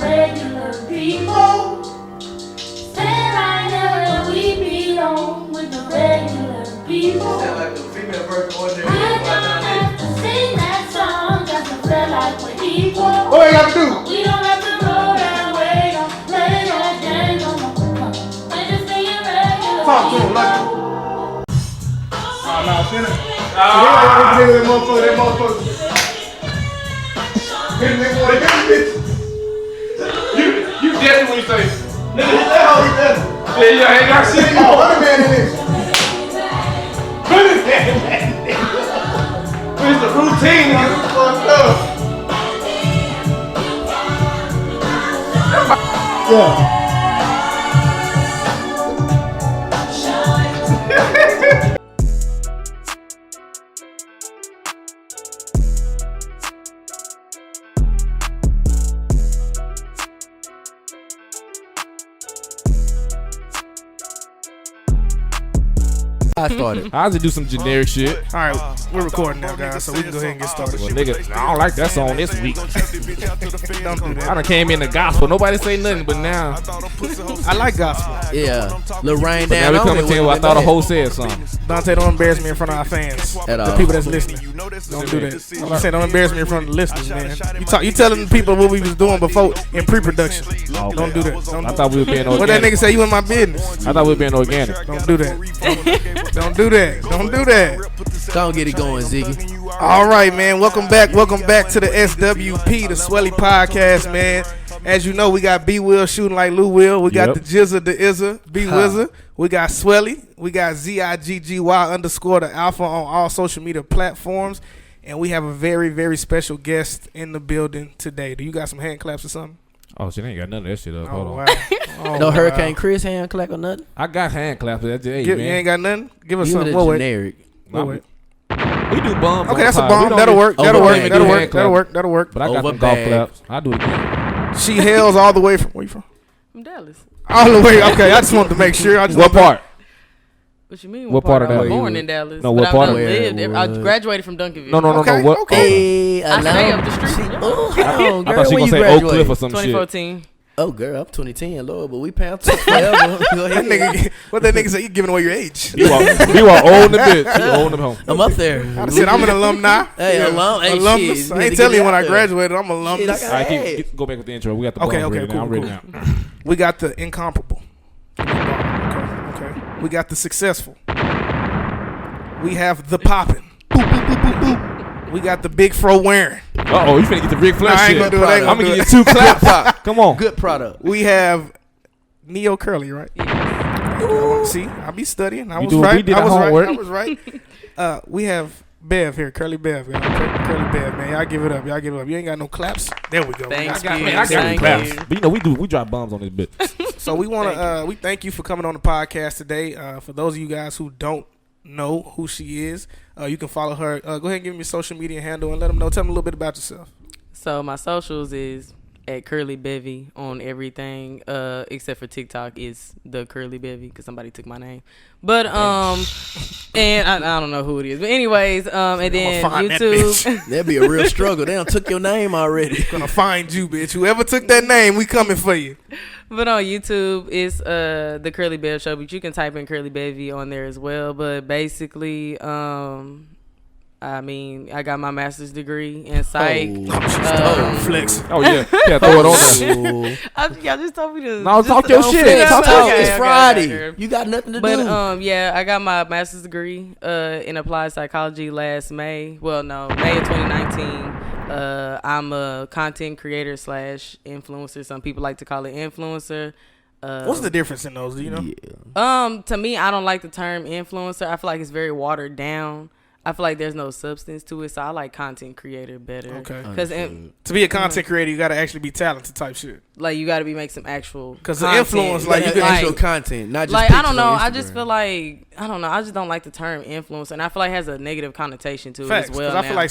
regular people. Stand right there where we belong with the regular people. Sound like the female version ordinary. I don't have to sing that song just to feel like we're equal. What do you got to do? We don't have to roll that way, don't play that game, no. We're just being regular Talk to him, people. Lucky. Oh, no, send it. That motherfucker. Hit him, bitch. You definitely when you say, nigga, hit that hoe, hit that. Yeah, ain't got shit. Oh, what a man it is. What is that? It's the routine, nigga. It's fucked up. Yeah. I started. I just do some generic shit. All right, we're recording now, guys, so we can go ahead and get started. Well, nigga, I don't like that song this week. Don't do that. I done came in the gospel. Nobody say nothing, but now. I like gospel. Yeah. Lil Rain But now down we on come it. and tell you I thought a whole said something. Dante, don't embarrass me in front of our fans. At all. The people that's listening. Don't do that. I'm saying don't embarrass me in front of the listeners, man. You telling the people what we was doing before in pre-production. Okay. Don't do that. I thought we were being organic. What that nigga say? You in my business. I thought we were being organic. Don't do that. Don't do that. Don't do that. Don't get it going, Ziggy. All right, man. Welcome back to the SWP, the Swelly podcast, man. As you know, we got B Will shooting like Lou Will. We got the Jizza, the Izza, B Wizza. We got Swelly. We got ZIGGY_ the Alpha on all social media platforms. And we have a very, very special guest in the building today. Do you got some hand claps or something? Oh, shit, I ain't got none of that shit up. Hold on. Wow. Oh, No Hurricane Chris hand clap or nothing? I got hand claps. That's it, You man. ain't got nothing? Give us Give it something. a We'll wait. generic. We'll wait. We do bombs. Okay, on that's the a pod. We bomb. don't That'll do- work. Over That'll work. bang. That'll Do work. hand That'll clap. work. That'll work. But I got Over some golf bang. claps. I do it again. She hails all the way from. Where you from? From Dallas. All the way. Okay, I just wanted to make sure. What part? What you mean? What part of I was Dallas? born in Dallas. No, but what I've part done of- lived. Where I was- graduated from Duncanville. No. Okay, What? okay. Hey, I stay up the street. Oh, hold on, I girl. thought she When was you gonna say Oak Cliff or graduated? some shit. 2014. Oh, girl, I'm 2010, Lord, but we past forever. Go That ahead. nigga, what that nigga say? You giving away your age? You are old in the bitch. You old in the home. I'm up there. I said I'm an alumni. Hey, hey, alumnus. shit, I you ain't had to telling get you it when out I there. graduated. I'm alumnus. Shit, All right, Hey. go back with the intro. We got the Okay, bombs ready cool, now. I'm ready cool. now. We got the incomparable. Okay. We got the successful. We have the poppin'. We got the big fro wearing. Uh-oh, you finna get the Ric Flair Nah, I ain't shit. gonna do it. I ain't I'm gonna gonna do give you 2 claps. Come on. Good product. We have Neo Curly, right? Yeah. See, I be studying. I You was do- right. we did I our was homework. right. I was right. We have Bev here, Curly Bev. Curly Bev, man. Y'all give it up. You ain't got no claps. There we go. Thanks, We got- kid. Man, I got Thank claps. you. But we drop bombs on this bit. So we want to we thank you for coming on the podcast today. For those of you guys who don't know who she is, you can follow her. Go ahead and give me your social media handle and let them know. Tell them a little bit about yourself. So my socials is at Curly Bevy on everything, except for TikTok is the Curly Bevy because somebody took my name. But and I don't know who it is. But anyways, and then find that YouTube. That'd be a real struggle. They done took your name already. Gonna find you, bitch. Whoever took that name, we coming for you. But on YouTube, it's the Curly Bev Show. But you can type in Curly Bevy on there as well. But basically, I mean, I got my master's degree in psych. Flex. Oh, yeah. Yeah, throw it on there. Y'all just told me to. No, just talk to- your don't shit. flex. Talk Okay, your okay, shit. It's okay, Friday. okay. You got nothing to But do. yeah, I got my master's degree in applied psychology last May. Well, no, May of 2019. I'm a content creator / influencer. Some people like to call it influencer. What's the difference in those? Do you know? Yeah. To me, I don't like the term influencer. I feel like it's very watered down. I feel like there's no substance to it, so I like content creator better. Okay. Because To be a content creator, you gotta actually be talented type shit. like you got to be make some actual. Because the content. influence, You like gotta you have can actual like- content, not just Like I pictures don't know. on I just Instagram. feel like I don't know. I just don't like the term influencer, and I feel like it has a negative connotation to facts. it as well. Because I feel now. like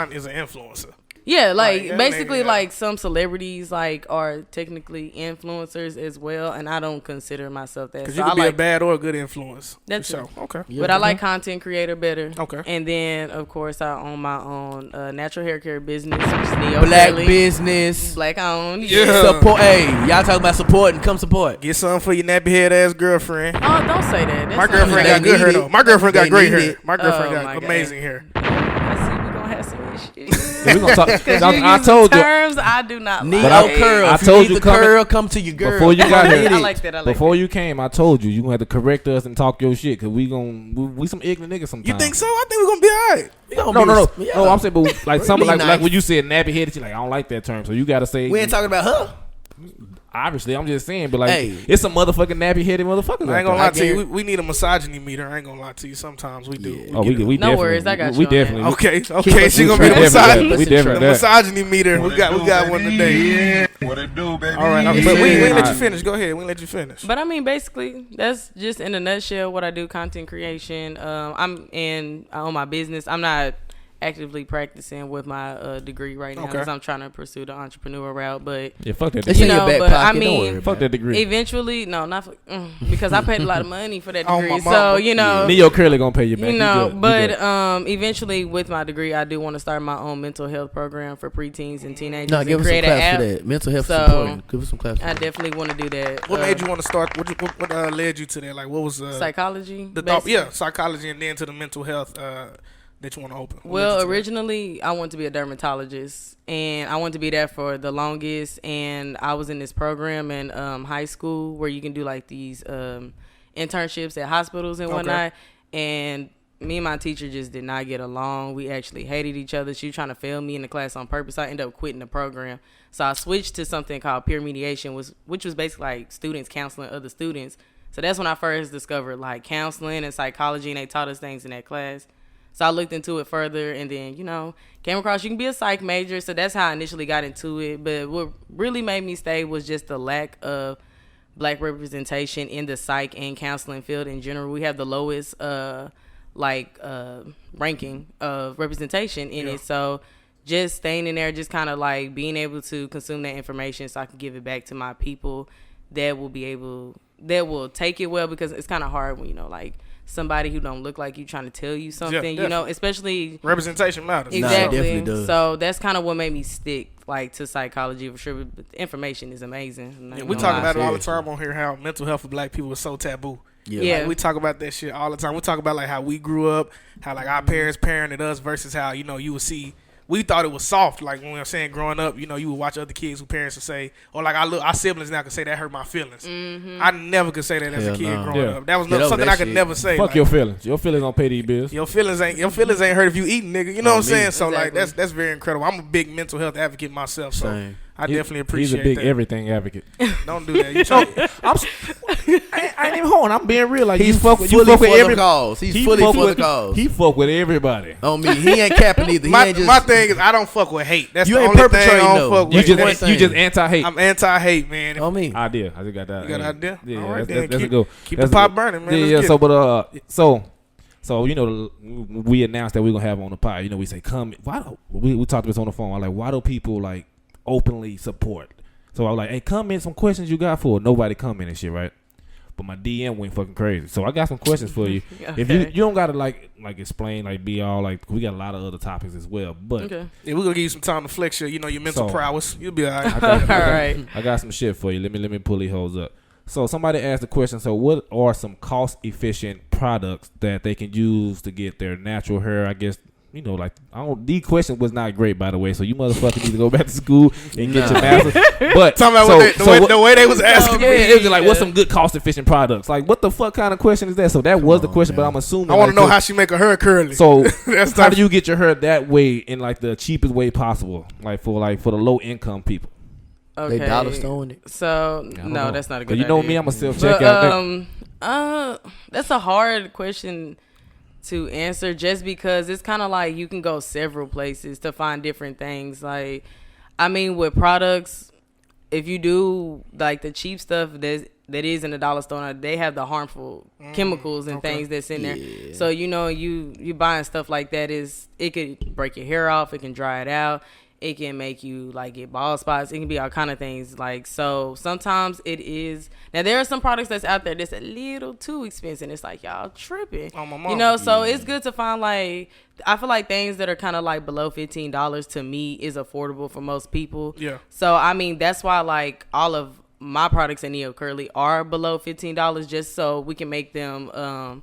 6ix9ine is an influencer. Yeah, like that basically, nigga, like some celebrities like are technically influencers as well, and I don't consider myself that. Because So you can I be a like, bad or a good influence. That's for it. sure. Okay. Yeah. but I like content creator better. Okay. And then of course I own my own natural hair care business, which is Neo Black Curly. business. Black owned. Yeah. Support. Hey, y'all talking about supporting? Come support. Get something for your nappy head ass girlfriend. Oh, don't say that. That's My not girlfriend okay. got good hair need though. it. My girlfriend got They great need hair. it. My girlfriend Oh, got my God. amazing hair. I see we gonna have some issues. Yeah, we gonna talk. Because I you told you terms I do not Neo like. curl. I If told need you the coming- curl, come to your girl. before you got here. I like that. I like Before that. you came, I told you gonna have to correct us and talk your shit because we some ignorant niggas sometimes. You think so? I think we're gonna be alright. No. I'm saying, but like something Be like nice. when you said nappy headed, you like I don't like that term, so you gotta say. We ain't talking about her. Obviously, I'm just saying, but like Hey. it's some motherfucking nappy headed motherfuckers. I ain't out gonna there. lie to you. We need a misogyny meter. I ain't gonna lie to you. Sometimes we do. Yeah. Oh, we get it. we No definitely, worries, I got we you on that. definitely. Okay. She gonna be the definitely misogyny. that. We definitely The that. misogyny meter. We got one today. What it do, baby? All right. Okay, but we ain't let you finish. Go ahead. We ain't let you finish. But I mean, basically, that's just in a nutshell what I do: content creation. I own my business. I'm not actively practicing with my degree right now because Okay. I'm trying to pursue the entrepreneur route. But Yeah, fuck that It's degree. in your know, back but pocket. I Don't mean, worry Fuck about that degree. eventually, no, not for, because I paid a lot of money for that Oh, my degree. mama. So you know. Neo Curly gonna pay you back. You know, good. but eventually with my degree, I do want to start my own mental health program for preteens and teenagers. No, and give us some create an claps for app. that. Mental health So, support. Give us some claps. For I that. definitely want to do that. What made you want to start? What led you to that? Like, what was psychology? the thought? basically. Yeah, psychology, and then to the mental health that you want to open. What led Well, you to that? originally I wanted to be a dermatologist, and I wanted to be that for the longest. And I was in this program in high school where you can do like these internships at hospitals and Okay. whatnot. And me and my teacher just did not get along. We actually hated each other. She was trying to fail me in the class on purpose. I ended up quitting the program. So I switched to something called peer mediation, which was basically like students counseling other students. So that's when I first discovered like counseling and psychology, and they taught us things in that class. So I looked into it further, and then, came across you can be a psych major. So that's how I initially got into it. But what really made me stay was just the lack of black representation in the psych and counseling field in general. We have the lowest ranking of representation in it. So just staying in there, just kind of like being able to consume that information so I can give it back to my people that will take it well, because it's kind of hard when, like, somebody who don't look like you trying to tell you something, especially representation matters. exactly. Nah, it definitely does. So that's kind of what made me stick like to psychology for sure. But the information is amazing. Yeah, we talk about it all the seriously. time on here, how mental health for black people is so taboo. Yeah. Like, we talk about that shit all the time. We talk about like how we grew up, how like our parents parented us versus how, you would see. We thought it was soft, like when I'm saying growing up, you would watch other kids who parents would say, or like our siblings now could say that hurt my feelings. Mm-hmm. I never could say that as a Hell kid no. growing Yeah. up. That was Get over something that I could shit. never say. Fuck like, your feelings. Your feelings don't pay these bills. Your feelings ain't hurt if you eating, nigga. You know what I'm saying? So like Exactly. that's very incredible. I'm a big mental health advocate myself, so Same. I definitely He's appreciate a big that. everything advocate. Don't do that. You try, I ain't even holding. I'm being real. Like He's you fuck with fully for every the cause. He's he fully fuck for the with- cause. He fuck with everybody. On me, he ain't capping either. He my ain't just. my thing is I don't fuck with hate. That's You the ain't only thing I perpetrating, don't though. fuck You with. one just thing. anti-hate. I'm anti-hate, man. On me. Idea. I just got that. You got an idea? Yeah, All right, that's then. a go. Keep That's the pot good. burning, man. Yeah, Let's yeah. get So, it. but we announced that we're gonna have on the pod. We say come. Why do we talked this on the phone? I'm like, why do people like openly support? So I was like, hey, comment some questions you got for it. Nobody comment and shit, right? But my DM went fucking crazy. So I got some questions for you. If you don't gotta like explain, like be all like, we got a lot of other topics as well. But Okay. Yeah, we're gonna give you some time to flex your mental So- prowess. You'll be all right. All right. I got some shit for you. Let me pull these hoes up. So somebody asked the question. So what are some cost efficient products that they can use to get their natural hair? I guess like the question was not great, by the way. So you motherfuckers need to go back to school and get your master's. But Talking about the way they was asking yeah, me. it was like, what's some good cost efficient products? Like, what the fuck kind of question is that? So that was the question, but I'm assuming I want to like, know how she make her hair curly. So That's how tough. do you get your hair that way in like the cheapest way possible, like for the low income people? Okay. They dollar stoning it. So I don't no, know. that's not a 'Cause good you know idea. me, I'm a self But, checkout. that's a hard question to answer, just because it's kind of like you can go several places to find different things. Like, I mean, with products, if you do like the cheap stuff that is in the dollar store, they have the harmful chemicals and things that's in there. So you buying stuff like that, it could break your hair off, it can dry it out. It can make you like get bald spots. It can be all kind of things. Like, so sometimes it is. Now there are some products that's out there that's a little too expensive. And it's like y'all tripping, Oh, my mom. you know. So it's good to find like, I feel like things that are kind of like below $15 to me is affordable for most people. Yeah. So I mean that's why like all of my products at Neo Curly are below $15 just so we can make them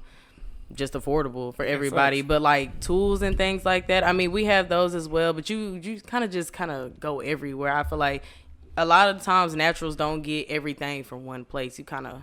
just affordable for everybody. But like tools and things like that, I mean we have those as well, but you kind of go everywhere. I feel like a lot of times naturals don't get everything from one place. You kind of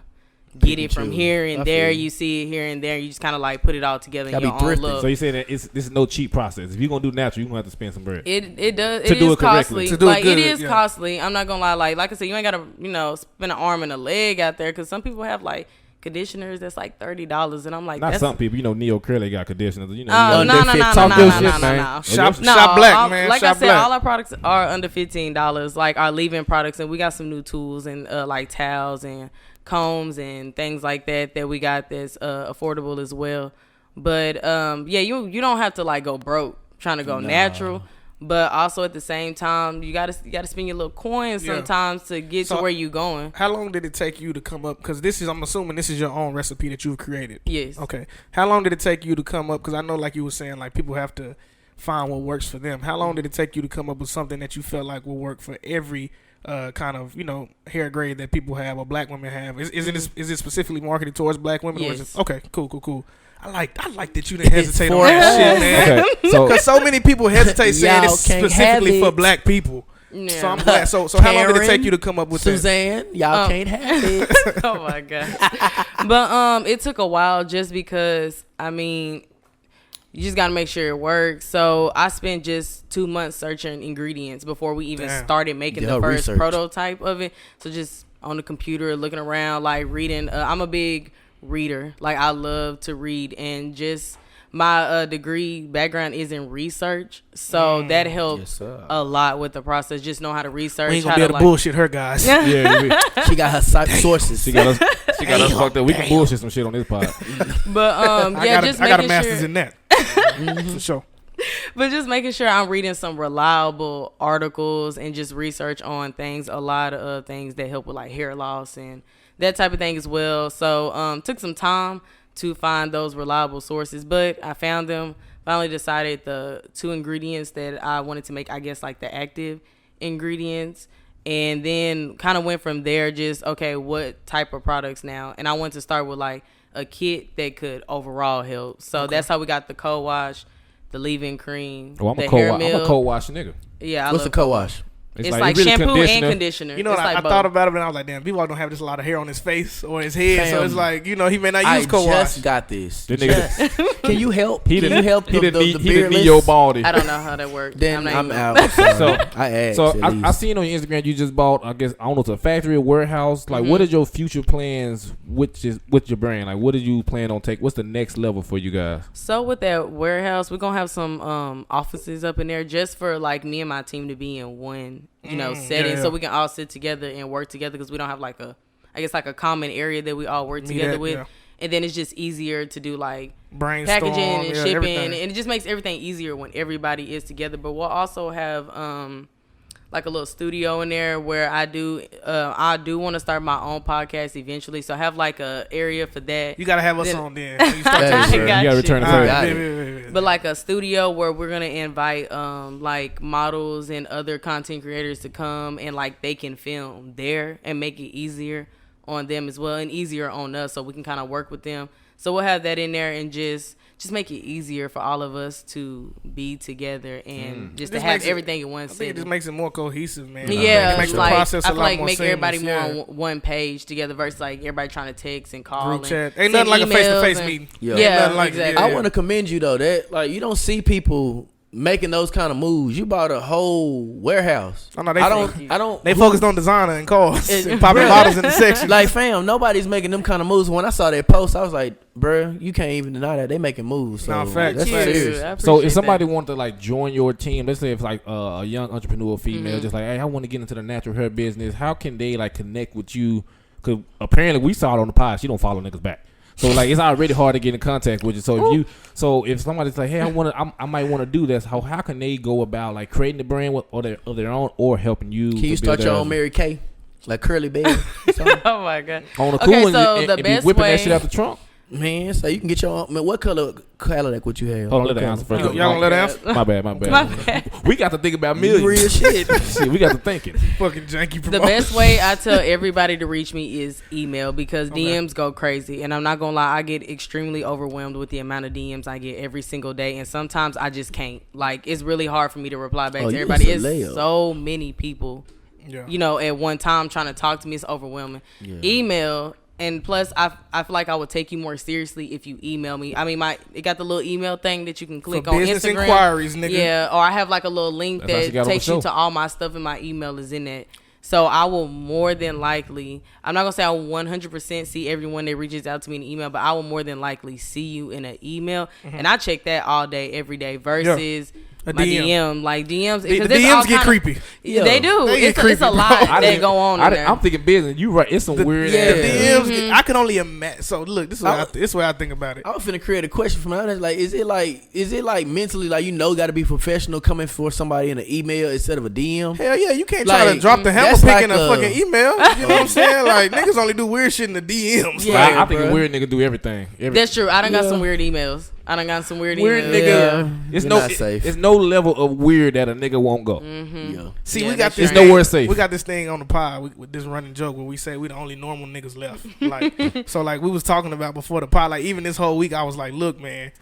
get it from here and there. You see it here and there. You just kind of like put it all together in your own look. So you say that this is no cheap process. If you're gonna do natural, you're gonna have to spend some bread. It does. To It do is it correctly. costly. To do it Like good, it is yeah. costly. I'm not gonna lie. Like I said, you ain't gotta spend an arm and a leg out there because some people have like conditioners that's like $30 and I'm like Not that's some people, Neo Curly got conditioners. no. Talk No. your shit, man. Shop No, black, man. Like Shop I said, black. all our products are under $15. Like our leave-in products, and we got some new tools and like towels and combs and things like that we got that's affordable as well. But yeah, you don't have to like go broke trying to go natural. But also at the same time, you gotta spend your little coins sometimes to get to where you going. How long did it take you to come up? Because I'm assuming this is your own recipe that you've created. Yes. Okay. How long did it take you to come up? Because I know, like you were saying, like people have to find what works for them. How long did it take you to come up with something that you felt like will work for every kind of hair grade that people have or black women have? Is it specifically marketed towards black women? Yes. Or is it, okay. Cool. I like that you didn't hesitate on that shit, man. Okay, so Because so many people hesitate saying Y'all it's can't specifically have for it. black people. Yeah. So I'm glad. So how long did it take Karen, you to come up with Suzanne, y'all can't have it. Oh my god. But it took a while just because I mean you just gotta make sure it works. So I spent just 2 months searching ingredients before we even started making the first prototype of it. So just on the computer looking around, like reading. I'm a big reader. Like I love to read, and just my degree background is in research, so that helps a lot with the process. Just know how to research. We ain't gonna be able to bullshit her, guys. yeah, She got her sources. she got us fucked up. We can bullshit some shit on this pod. But yeah, I got a master's in that. For sure. But just making sure I'm reading some reliable articles and just research on things, a lot of things that help with like hair loss and that type of thing as well. So took some time to find those reliable sources, but I found them. Finally decided the 2 ingredients that I wanted to make, I guess like the active ingredients, and then kind of went from there. Just okay, what type of products now? And I wanted to start with like a kit that could overall help. So that's how we got the co-wash, the leave-in cream, I'm the a hair milk. co-wash nigga. Yeah, What's the co-wash? It's like really shampoo and conditioner. You know, it's I like thought both. about it and I was like, damn, people don't have just a lot of hair on his face or his head, so Fam, it's like, he may not use I co-wash. just got this. That nigga, Can you help? he Can didn't you help he the didn't beardless? need your baldy. I don't know how that works. Then not I'm even- out. So I asked. So at I least. seen on your Instagram you just bought, I guess, I don't know, it's a factory or warehouse. Like, what is your future plans with your brand? Like, what do you plan on take? What's the next level for you guys? So with that warehouse, we're gonna have some offices up in there just for like me and my team to be in one, setting, so we can all sit together and work together because we don't have like a common area that we all work together with. Yeah. And then it's just easier to do like brainstorm, packaging and shipping, everything. and it just makes everything easier when everybody is together. But we'll also have like a little studio in there where I do want to start my own podcast eventually. So I have like a area for that. You gotta have us on then. You I got You gotta return the favor. But like a studio where we're gonna invite like models and other content creators to come and like they can film there and make it easier on them as well and easier on us, so we can kind of work with them. So we'll have that in there and just make it easier for all of us to be together and just to have everything in one I think city. it just makes it more cohesive, man. Yeah, it makes the like process I a feel lot like more make seamless, everybody more yeah. on one page together versus like everybody trying to text and call Group and chat. Ain't send nothing like a face-to-face emails meeting. Yeah. Ain't nothing like it. exactly. Yeah, I want to commend you though. That like you don't see people making those kind of moves. You bought a whole warehouse. I know I don't. They focused on designer and cars and popping bottles in the section. Like fam, nobody's making them kind of moves. When I saw that post, I was like, bruh, you can't even deny that they making moves. So Nah, facts. that's Facts. serious. So if somebody wanted to like join your team, let's say if like a young entrepreneur female, just like, hey, I want to get into the natural hair business, how can they like connect with you? Because apparently we saw it on the pod, she don't follow niggas back. So like it's already hard to get in contact with you. So if somebody's like, hey, I might want to do this, how can they go about like creating the brand of their own or helping you? Can you start your own Mary Kay, like Curly Baby? Oh my god. On the cool Okay, and, so and, the and be best whipping way- that shit out the trunk. Man, so you can get your own. Man, what color Cadillac would you have? Hold on, let her answer first. Y'all gonna let her answer? My bad. My bad. We got to think about millions. Real shit. Shit, we got to thinking. Fucking janky The promotion. best way I tell everybody to reach me is email because DMs go crazy. And I'm not going to lie, I get extremely overwhelmed with the amount of DMs I get every single day. And sometimes I just can't. Like, it's really hard for me to reply back to you everybody. a celeb. It's so many people, you know, at one time trying to talk to me. It's overwhelming. Yeah. Email. And plus, I feel like I would take you more seriously if you email me. I mean, it got the little email thing that you can click For on business Instagram. inquiries, nigga. Yeah, or I have like a little link That's how she that got on the takes you show. to all my stuff, and my email is in it. So I will more than likely, I'm not going to say I will 100% see everyone that reaches out to me in email, but I will more than likely see you in an email. And I check that all day, every day versus A my DM. DM. Like DMs. The because it's all DMs get kinda- creepy. Yeah. They do. They get It's a creepy, lot bro. that go on in there. I'm thinking business. You right. It's some weird yeah. ass. The stuff. DMs, I can only imagine. So look, this is what I think about it. I was finna create a question for my like, is it like mentally like got to be professional coming for somebody in an email instead of a DM? Hell yeah, you can't try to Like, drop the hammer that's pick like in a fucking email. You know what I'm saying? Like niggas only do weird shit in the DMs. Yeah. I think a bruh. weird nigga do everything. That's true. I done got Yeah. some weird emails. I done got some weird Weird emails. nigga. It's You're no not safe. It's no level of weird that a nigga won't go. Yeah. See, Yeah, we got that's this. true. It's nowhere safe. We got this thing on the pod with this running joke where we say we the only normal niggas left. Like, so like we was talking about before the pod. Like even this whole week, I was like, look, man.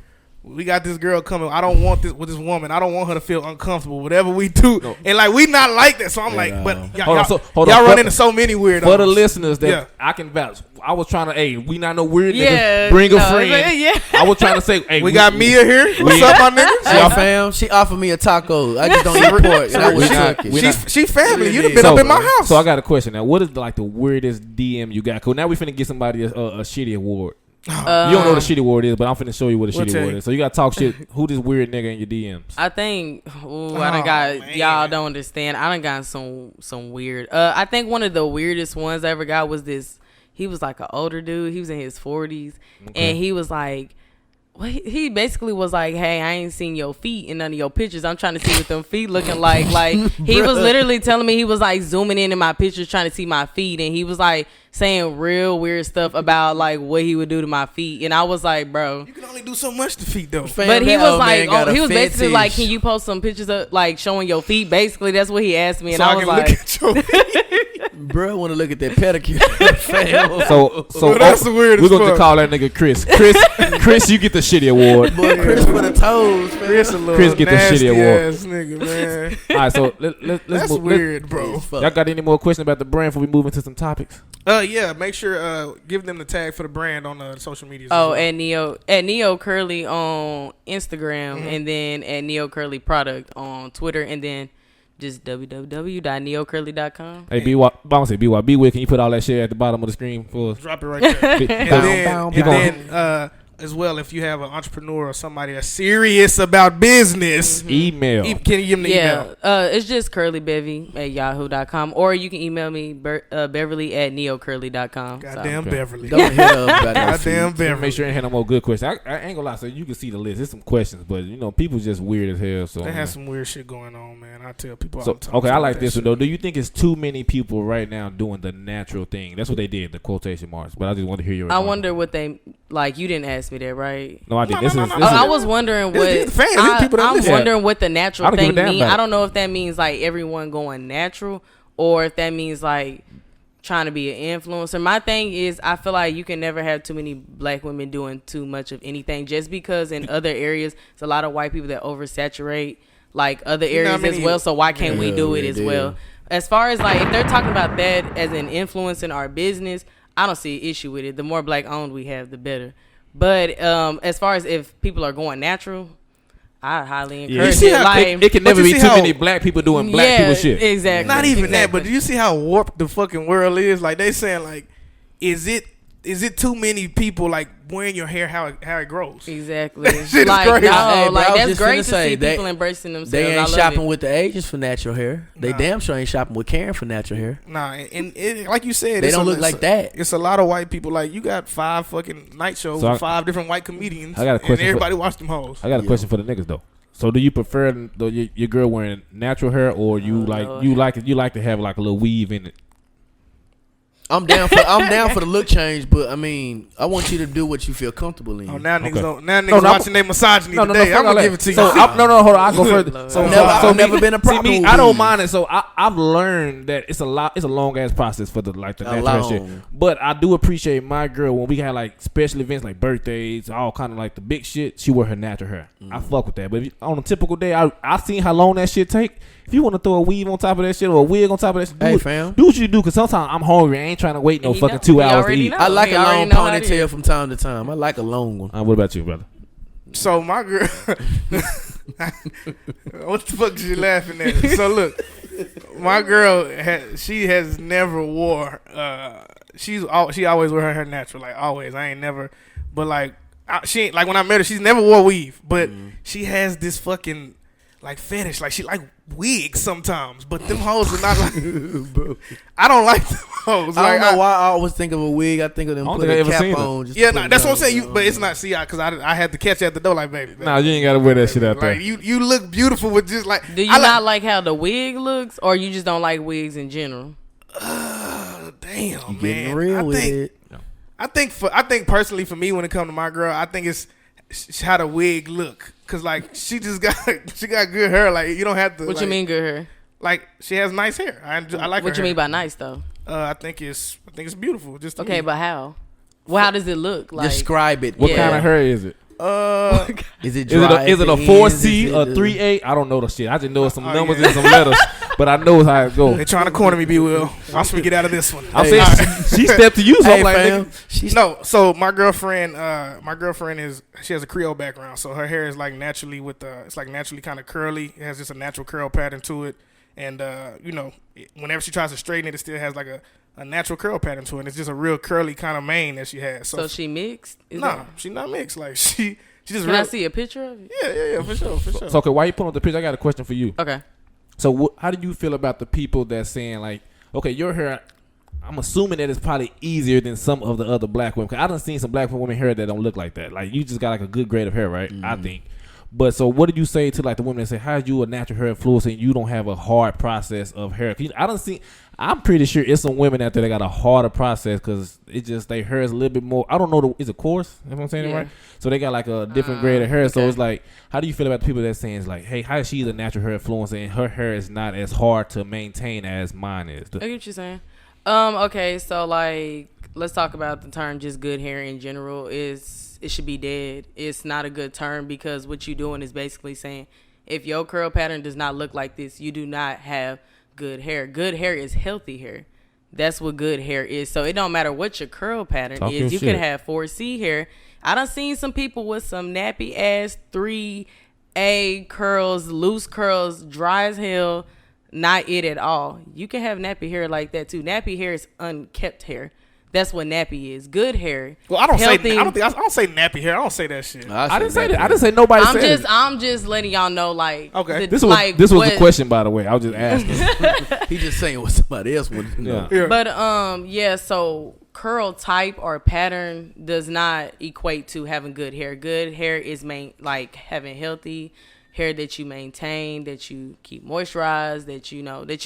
We got this girl coming. I don't want this with this woman. I don't want her to feel uncomfortable. Whatever we do, No. and like we not like that. So I'm like, no. but Hold on, hold y'all on. run into so many weirdos. For the listeners that Yeah. I can vouch, I was trying to, hey, we not no weird Yeah, niggas. Bring a no, friend. yeah. I was trying to say, hey, we got Mia here. What's up, my niggas? Y'all fam, she offered me a taco. I just don't eat pork. And I was cooking. She family. You'd have been up in my house. So I got a question now. What is like the weirdest DM you got? Cool. Now we finna get somebody a shitty award. You don't know what a shitty award is, but I'm finna show you what a We'll shitty tell award you. is. So you gotta talk shit. Who this weird nigga in your DMs? I think I done got man. y'all don't understand. I done got some weird. I think one of the weirdest ones I ever got was this. He was like an older dude. He was in his 40s, and he was like, well, he basically was like, hey, I ain't seen your feet in none of your pictures. I'm trying to see what them feet looking like. Like he was literally telling me, he was like zooming in my pictures trying to see my feet, and he was like saying real weird stuff about like what he would do to my feet, and I was like, bro. You can only do so much to feet though. Fam, But he that was old like, man got a he was basically fetish. like, can you post some pictures of like showing your feet? Basically, that's what he asked me, and So I I was can like, look at your feet. Bro, want to look at that pedicure. Fam. So Well, that's the weirdest We're gonna part. call that nigga Chris. Chris, you get the shitty award. Boy, Chris for the toes. Fam. Chris a little Chris get the nasty shitty award. ass nigga, man. All right, so let's That's move. weird, bro. Y'all got any more questions about the brand before we move into some topics? Yeah, make sure give them the tag for the brand on the social media. oh, at Neo Curly on Instagram, and then at Neo Curly Product on Twitter, and then just www.neocurly.com. Hey, I'm gonna say BY. Will, can you put all that shit at the bottom of the screen for us? drop it right there. And and then as well, if you have an entrepreneur or somebody that's serious about business, email. can you give them the email? Yeah, it's just curlybevy@yahoo.com, or you can email me Beverly at neocurly.com. Goddamn Okay. Beverly. Don't hit up about that. Goddamn Make Beverly. sure I ain't had no more good questions. I ain't gonna lie, so you can see the list. There's some questions, but you know, people just weird as hell. So They have some weird shit going on, man. I tell people all So the time. okay, I like that this one shit. though. Do you think it's too many people right now doing the natural thing? That's what they did, the quotation marks. But I just want to hear your. I response. wonder what they like. You didn't ask me that, right? No, I did. No, This no, is no, this no. is- I was wondering This what is fans, these people that I'm listen. wondering what the I natural don't give a thing damn means. about it. I don't know if that means like everyone going natural or if that means like trying to be an influencer. My thing is I feel like you can never have too many black women doing too much of anything just because in other areas there's a lot of white people that oversaturate like other You know how areas as many- well. So why can't we Yeah, do it we as do. well? As far as like if they're talking about that as an influence in our business, I don't see an issue with it. The more black owned we have, the better. But as far as if people are going natural, I highly Yeah. encourage You see it. how- Like, it can But never you be see too how- many black people doing black people shit. Exactly. Not even that, Exactly. but do you see how warped the fucking world is? Like they saying, like, is it is it too many people like wearing your hair how it grows? Exactly. Shit is like crazy. no, Hey, bro, I like was that's just great finna to say, see they- people embracing themselves. They I ain't love shopping it. with the agents for natural hair. They Nah. damn sure ain't shopping with Karen for natural hair. Nah, and it, like you said, They it's don't a- look like that. It's a lot of white people. Like you got 5 fucking night shows So with 5 different white comedians. I got a question And for- everybody watch them hoes. I got a question for the niggas though. So do you prefer your girl wearing natural hair, or you Lord. you like to have like a little weave in it? I'm down for the look change, but I mean, I want you to do what you feel comfortable in. Oh, now niggas Okay. don't. Now niggas no, watching their misogyny today. fuck I'm all gonna that. give it to you. So hold on, I go further. So I've never been a problem See me, with I don't weave. mind it. So I've learned that it's a long ass process for the natural hair shit. Long. But I do appreciate my girl when we have like special events like birthdays, all kind of like the big shit. She wear her natural hair. I fuck with that. But on a typical day, I seen how long that shit take. If you want to throw a weave on top of that shit or a wig on top of that shit, Hey, fam. do what you do. Cause sometimes I'm hungry. I ain't trying to wait no He fucking know. 2 He hours to already eat. know. I like We a already long know how it is. ponytail from time to time. I like a long one. What about you, brother? So my girl, what the fuck is you laughing at? So look, my girl, she has never wore. She always wear her hair natural, like always. I ain't never, but like she ain't like when I met her, she's never wore weave, but she has this fucking like fetish, like she like wigs sometimes, but them hoes are not like. Bro. I don't like them hoes. I Like, don't know why I always think of a wig. I think of them I don't putting think I a ever cap seen it. on. Just Yeah, to nah, put that's it what I'm saying. on. But it's not. See, because I had to catch you at the door, like baby. Nah, you ain't gotta wear that shit out there. Like you look beautiful with just like. Do you I not like how the wig looks, or you just don't like wigs in general? Damn, Getting man. real I with think, it. I think personally for me when it comes to my girl, I think it's how the wig look. Cause like she got good hair. Like you don't have to. What like, you mean, good hair? Like she has nice hair. I like. What her you mean hair. by nice though? I think it's beautiful. Just to Okay, me. but how? Well, how does it look? Like Describe it. What Yeah. kind of hair is it? Is it Is it dry? a, is it a at the 4C, ends? a Is it 3A? I don't know the shit. I just know it's some Oh, numbers yeah. and some letters, but I know how it goes. They trying to corner me, B. Will. Watch me get out of this one. I'm Hey. saying she stepped to you, so Hey, I'm like, fam. nigga, She's No, so my girlfriend she has a Creole background, so her hair is like naturally it's like naturally kind of curly. It has just a natural curl pattern to it, and whenever she tries to straighten it, it still has like a natural curl pattern to it. And it's just a real curly kind of mane that she has. so she mixed? Is nah, that- she's not mixed. Like she just Can real. I see a picture of it? Yeah, for sure. So okay, why you pulling up the picture? I got a question for you. Okay. So how do you feel about the people that's saying like, okay, your hair? I'm assuming that it's probably easier than some of the other black women. Cause I done seen some black women hair that don't look like that. Like you just got like a good grade of hair, right? I think. But so what did you say to like the women that say, how are you a natural hair influencer and you don't have a hard process of hair? I'm pretty sure it's some women out there that got a harder process because it just, their hair is a little bit more, I don't know, is it coarse? If I'm saying it Yeah. right? So they got like a different grade of hair. So okay. it's like, how do you feel about the people that saying it's like, hey, how is she the natural hair influencer and her hair is not as hard to maintain as mine is? I get what you're saying. Okay, so like let's talk about the term just good hair in general. It should be dead. It's not a good term because what you're doing is basically saying if your curl pattern does not look like this, you do not have good hair. Good hair is healthy hair. That's what good hair is. So it don't matter what your curl pattern Talk your is. You shit. could have 4C hair. I done seen some people with some nappy ass 3A curls, loose curls, dry as hell. Not it at all. You can have nappy hair like that too. Nappy hair is unkept hair. That's what nappy is. Good hair. Well, I don't healthy. say I don't say nappy hair. I don't say that shit. I didn't say that. I didn't say nobody said it. I'm just letting y'all know, like, Okay. This was the question, by the way. I was just asking. He just saying what somebody else would know. Yeah. But yeah, so curl type or pattern does not equate to having good hair. Good hair is like having healthy hair that you maintain, that you keep moisturized, that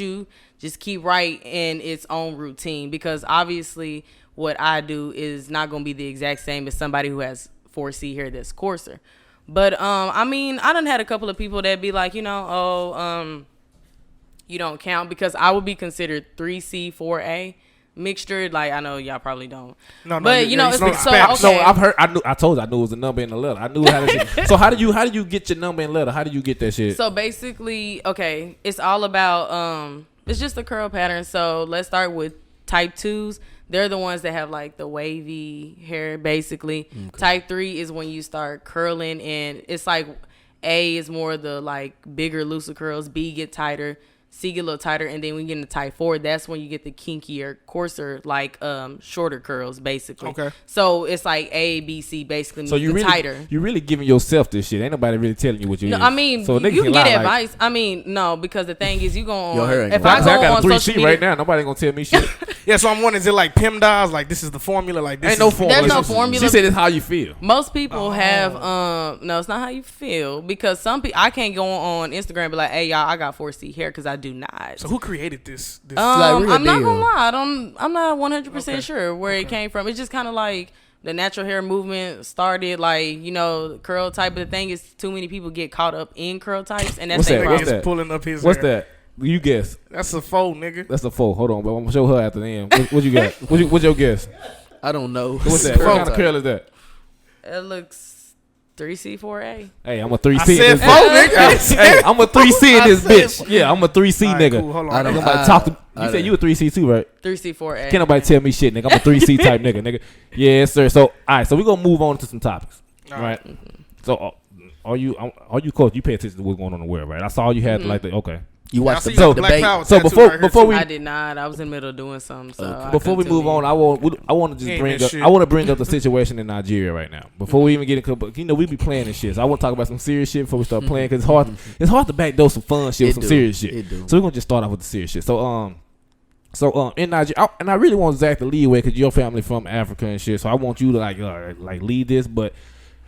you just keep right in its own routine. Because obviously, what I do is not gonna be the exact same as somebody who has 4C hair that's coarser. But I mean, I done had a couple of people that be like, you don't count, because I would be considered 3C 4A mixture. Like, I know y'all probably don't. No, but you know, it's it's so not okay. No, I've heard. I told you I knew it was a number in the letter. I knew how to shit. So how do you get your number and letter? How do you get that shit? So basically, okay, it's all about it's just a curl pattern. So let's start with type 2s. They're the ones that have like the wavy hair, basically. Okay. Type 3 is when you start curling, and it's like A is more the like bigger, looser curls. B get tighter. C get a little tighter, and then when you get into type 4, that's when you get the kinkier, coarser, like shorter curls, basically. Okay. So it's like A, B, C, basically. So you the really, tighter. you really giving yourself this shit. Ain't nobody really telling you what you No, is. I mean, so you can get lie, advice. Like, I mean, no, because the thing is, you go on. Your hair ain't If gonna I lie. go I got on a social 3C media, right now. Nobody gonna tell me shit. Yeah, so I'm wondering, is it like PEMDAS? Like this is the formula? Like this Ain't no is- formula. There's no formula. She said it's how you feel. most people have no, it's not how you feel, because some people, I can't go on Instagram and be like, hey y'all, I got 4C hair, because I do not. So who created this? like real I'm not deal. gonna lie, I'm not 100% sure where it came from. It's just kind of like the natural hair movement started, like, you know, curl type. But the thing is, too many people get caught up in curl types, and that's What's their that? problem. What's He's that? pulling up his What's hair. that? You guess. That's a faux, nigga. That's a 4. Hold on, but I'm gonna show her after the end. What you got? What's your guess? I don't know. What's that? What kind of curl is that? It looks 3C4A. Hey, I'm a 3C. I said in this faux, bitch. nigga. Hey, I'm a 3C in I this said bitch. Yeah, I'm a 3C All right, nigga. cool, hold on. I don't- Ain't nobody talk to. You I said don't- you a 3C too, right? 3C4A. Can't nobody tell me shit, nigga. I'm a 3C type nigga. Yes, sir. So, all right. So we gonna move on to some topics, All right? So, are you coach? You pay attention to what's going on in the world, right? I saw you had like the okay. You I watched see the you got Black debate. Power So tattoo before right here, before too. we I did not. I was in the middle of doing something. So I before we couldn't move tune on, in. I want to just Ain't bring that up. shit. I want to bring up the situation in Nigeria right now. Before we even get into, you know, we be playing this shit. So I want to talk about some serious shit before we start playing, because it's hard to backdoor some fun shit with some serious shit. It do. So we're gonna just start off with the serious shit. So in Nigeria, and I really want Zach to lead away because your family from Africa and shit. So I want you to like lead this, but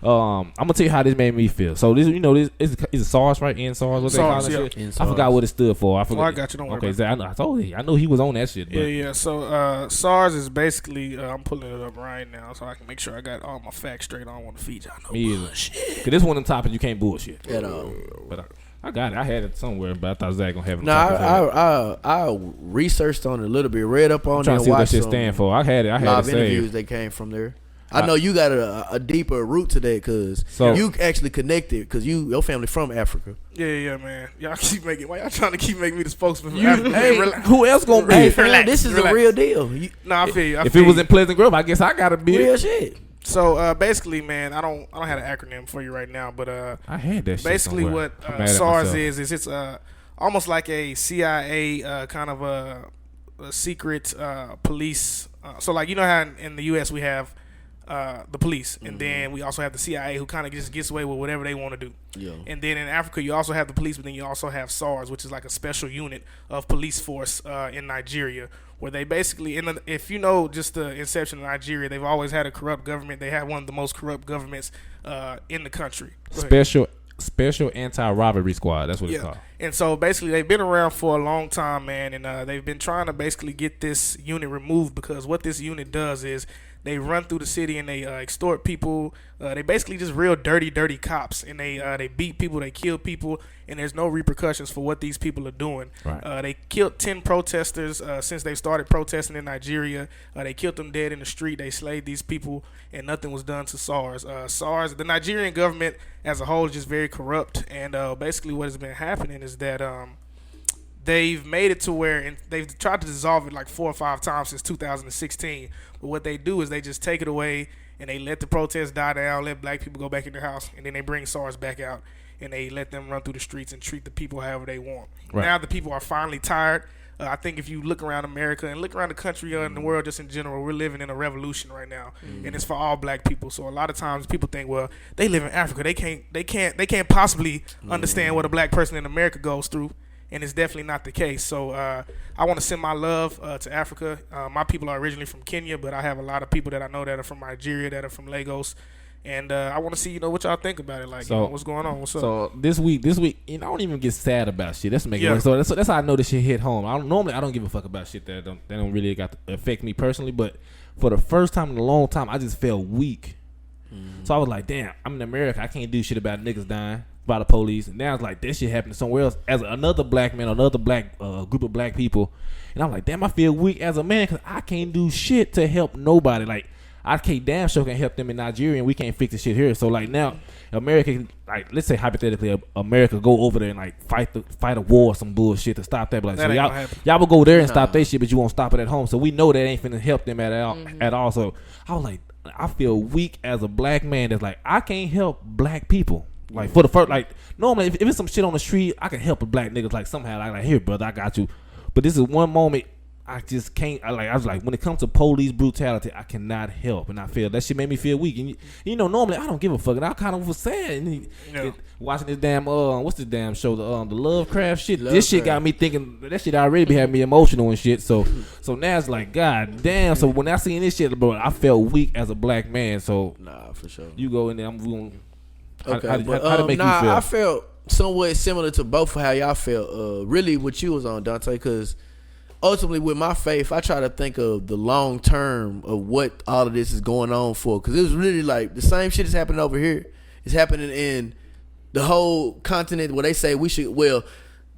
I'm gonna tell you how this made me feel. So this, you know, this is SARS, right? In SARS, what they call SARS, that yeah. shit? In I SARS. forgot what it stood for. I forgot. I got you. Don't worry Okay, about Zach, I told you. I know he was on that shit. But Yeah. So SARS is basically, I'm pulling it up right now so I can make sure I got all my facts straight. I don't want to feed y'all no me either. bullshit. Cause this one of them topics you can't bullshit. At all. But I got it. I had it somewhere, but I thought Zach gonna have it. No, I researched on it a little bit, read up on I'm it, trying and to see what that watched shit some stand for. I had it live interviews saved. that came from there. I know you got a deeper root to that, because So- you actually connected, because your family from Africa. Yeah, man. Y'all keep making. Why y'all trying to keep making me the spokesman for You, Africa? hey, Relax. who else gonna be? Hey, it? fam, this is relax. a real deal. Nah, I feel you. If it was in Pleasant Grove, I guess I gotta be. Real shit. So basically, man, I don't have an acronym for you right now, but I had that shit. basically somewhere. what I'm mad at SARS myself. is it's almost like a CIA kind of a secret police. So like, you know how in the U.S. we have the police, and then we also have the CIA, who kind of just gets away with whatever they want to do. Yeah. And then in Africa, you also have the police, but then you also have SARS, which is like a special unit of police force in Nigeria, where they basically, if you know just the inception of Nigeria, they've always had a corrupt government. They have one of the most corrupt governments in the country. Go ahead. Special anti-robbery squad. That's what it's called. And so basically they've been around for a long time, man, and they've been trying to basically get this unit removed, because what this unit does is they run through the city and they extort people. They basically just real dirty cops, and they beat people, they kill people, and there's no repercussions for what these people are doing. Right. They killed 10 protesters since they started protesting in Nigeria. They killed them dead in the street. They slayed these people, and nothing was done to SARS. The Nigerian government as a whole is just very corrupt, and basically what has been happening is that they've made it to where, and they've tried to dissolve it like 4 or 5 times since 2016. But what they do is they just take it away and they let the protests die down, let black people go back in their house, and then they bring SARS back out and they let them run through the streets and treat the people however they want. Right. Now the people are finally tired. I think if you look around America and look around the country and the world just in general, we're living in a revolution right now, and it's for all black people. So a lot of times people think, well, they live in Africa, they can't possibly understand what a black person in America goes through, and it's definitely not the case. So I want to send my love to Africa. My people are originally from Kenya, but I have a lot of people that I know that are from Nigeria, that are from Lagos. And I want to see, what y'all think about it. Like, So- what's going on? What's up? So this week, I don't even get sad about shit. That's making Yeah. it worse. So that's how I know this shit hit home. Normally I don't give a fuck about shit that don't really got to affect me personally. But for the first time in a long time, I just felt weak. So I was like, damn, I'm in America. I can't do shit about niggas dying by the police. And now it's like that shit happening somewhere else as another black man, another black group of black people. And I'm like, damn, I feel weak as a man because I can't do shit to help nobody. Like, I can't damn sure can help them in Nigeria, and we can't fix the shit here. So like now, America, like let's say hypothetically, America go over there and like fight a war or some bullshit to stop that. But like, That so ain't y'all gonna happen. y'all will go there and stop that shit, but you won't stop it at home. So we know that ain't finna help them at all. So I was like, I feel weak as a black man. That's like I can't help black people. Like for the first, like normally if it's some shit on the street, I can help a black nigga like somehow. Like here, brother, I got you. But this is one moment I just can't. I was like, when it comes to police brutality, I cannot help, and I feel that shit made me feel weak. And you know, normally I don't give a fuck, and I kind of was sad. And watching this damn what's this damn show, the Lovecraft shit. This shit got me thinking. That shit already be having me emotional and shit. So now it's like, god damn. So when I seen this shit, bro, I felt weak as a black man. So nah, for sure. You go in there. I'm going. Okay, how did it make you feel? I felt somewhat similar to both of how y'all felt. Really, what you was on, Dante, because ultimately with my faith, I try to think of the long term of what all of this is going on for. Because it was really like the same shit is happening over here. It's happening in the whole continent where they say we should. Well,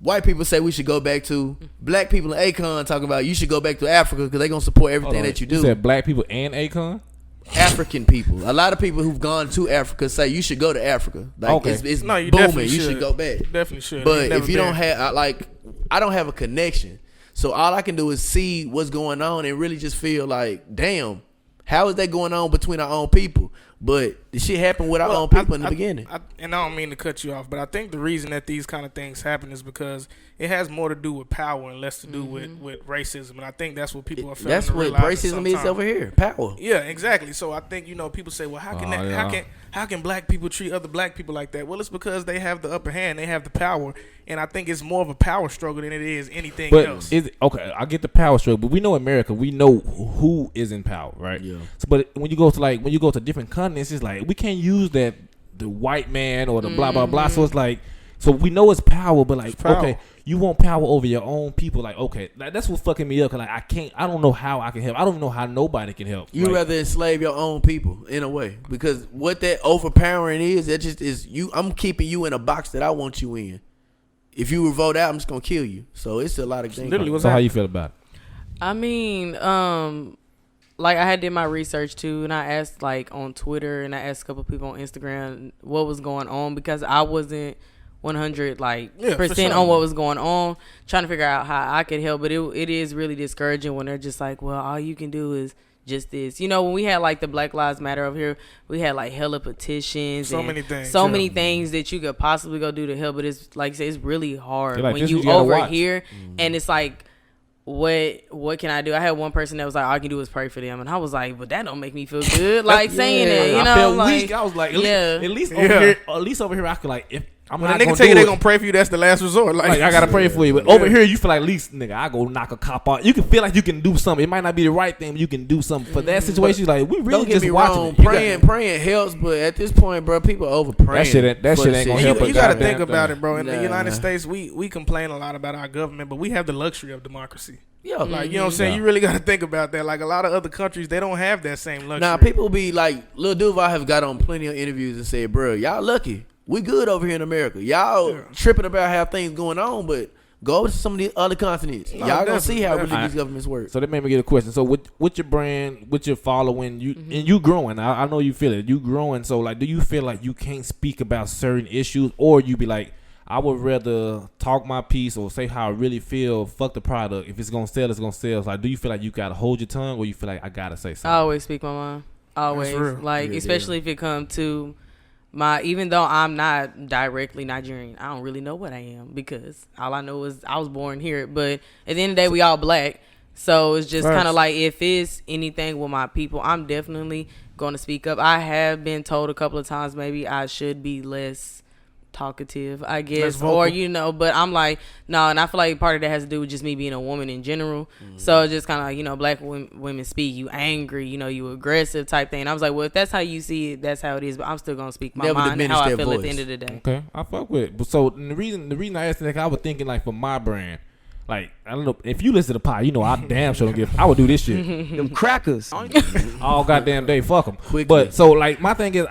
white people say we should go back to. Black people in Akon talking about you should go back to Africa because they gonna support everything that you do. You said black people and Akon? African people. A lot of people who've gone to Africa say you should go to Africa. Like okay. It's no, you booming. You should go back. Definitely should. But if you don't have I don't have a connection. So all I can do is see what's going on and really just feel like, damn, how is that going on between our own people? But the shit happened with our own people in the beginning. And I don't mean to cut you off, but I think the reason that these kind of things happen is because it has more to do with power and less to do with racism. And I think that's what people are failing That's to what realize racism is over here. Power. Yeah, exactly. So I think, people say, well, how can black people treat other black people like that? Well, it's because they have the upper hand, they have the power, and I think it's more of a power struggle than it is anything else. Okay, I get the power struggle, but we know America, we know who is in power, right? Yeah. So, but when you go to different continents, it's like we can't use that the white man or the blah blah blah. So it's like, so we know it's power, but like, okay, you want power over your own people, like, okay, that's what's fucking me up. Cause like I don't know how I can help. I don't know how nobody can help. You rather enslave your own people in a way, because what that overpowering is, that just is you. I'm keeping you in a box that I want you in. If you revolt out, I'm just gonna kill you. So it's a lot of things. So how you feel about it? I mean, like I had did my research too, and I asked like on Twitter, and I asked a couple people on Instagram what was going on, because I wasn't 100% sure. on what was going on, trying to figure out how I could help. But it is really discouraging when they're just like, well, all you can do is just this. When we had like the Black Lives Matter over here, we had like hella petitions, so many things that you could possibly go do to help. But it's like I say, it's really hard like, when you over here, and it's like, what can I do? I had one person that was like, all I can do is pray for them, and I was like, but that don't make me feel good. Like saying it, I felt weak. I was like, at least over here, I could like if. I'm when a nigga tell you they gonna pray for you, that's the last resort. Like I gotta pray for you. But over here, you feel like at least, nigga, I go knock a cop out. You can feel like you can do something. It might not be the right thing, but you can do something. For that situation, like, we really just watching it. Praying helps, but at this point, bro, people over praying. That shit ain't gonna help. You gotta think about it, bro. In the United States, we complain a lot about our government, but we have the luxury of democracy. Yeah, like, you know what I'm saying? You really got to think about that. Like, a lot of other countries, they don't have that same luxury. Now, people be like, Lil Duval have got on plenty of interviews and said, bro, y'all lucky. We good over here in America. Y'all tripping about how things going on, but go over to some of the other continents. Y'all gonna see how really these governments work. So that made me get a question. So with your brand, with your following, and you growing. I know you feel it. You growing. So like, do you feel like you can't speak about certain issues, or you be like, I would rather talk my piece or say how I really feel. Fuck the product. If it's gonna sell, it's gonna sell. So like, do you feel like you gotta hold your tongue, or you feel like I gotta say something? I always speak my mind. Always. Like, especially if it comes to even though I'm not directly Nigerian, I don't really know what I am, because all I know is I was born here. But at the end of the day, we all black. So it's just kind of like, if it's anything with my people, I'm definitely going to speak up. I have been told a couple of times maybe I should be less talkative, I guess, or but I'm like, no. And I feel like part of that has to do with just me being a woman in general. So it's just kind of like, black women speak, you angry, you aggressive type thing. And I was like, well, if that's how you see it, that's how it is, but I'm still gonna speak my mind and how I feel at the end of the day. Okay, I fuck with it. But so the reason I asked that, I was thinking like for my brand, like, I don't know, if you listen to the pie, I damn sure don't give. I would do this shit. Them crackers. All goddamn day, fuck them. But so like, my thing is,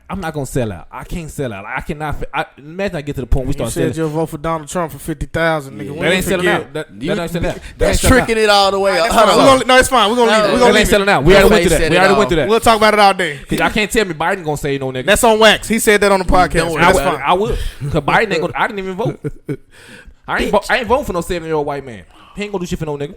I'm not gonna sell out. I can't sell out. Like, I cannot. Imagine I get to the point we start selling. You said you'll vote for Donald Trump for 50,000, nigga. That ain't selling out. That ain't selling out. That's tricking it all the way up. No, it's fine. We're gonna leave it. That ain't selling out. We already went through that. We'll talk about it all day. Cause I can't tell me Biden gonna say no, nigga. That's on wax. He said that on the podcast. That's fine. I will. Cause Biden ain't gonna. I didn't even vote. I ain't voting for no 7-year-old white man. He ain't gonna do shit for no nigga.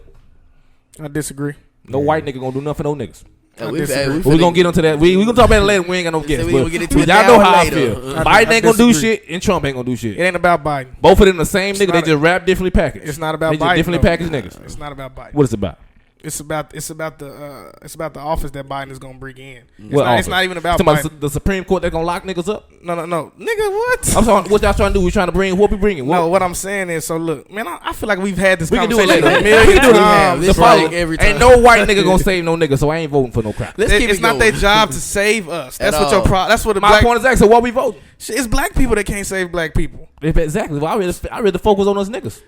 I disagree. No white nigga gonna do nothing for no niggas. We're gonna get into that. We gonna talk about it later. We ain't got no guests. Y'all know how I feel. Biden ain't gonna do shit, and Trump ain't gonna do shit. It ain't about Biden. Both of them the same nigga. They just rap differently packaged. It's not about Biden. Biden. Differently packaged niggas. It's not about Biden. What it's about? It's about the office that Biden is gonna bring in. It's not even about Biden. The Supreme Court that's gonna lock niggas up. No, nigga, what? I'm sorry. What y'all trying to do? We trying to bring what we bringing? No, what I'm saying is, so look, man, I feel like we've had this conversation a million times. Ain't no white nigga gonna save no nigga, so I ain't voting for no crap. It's not their job to save us. That's what your problem. That's what my point is exactly. So why we voting? It's black people that can't save black people. Exactly. Well, I really focus on those niggas.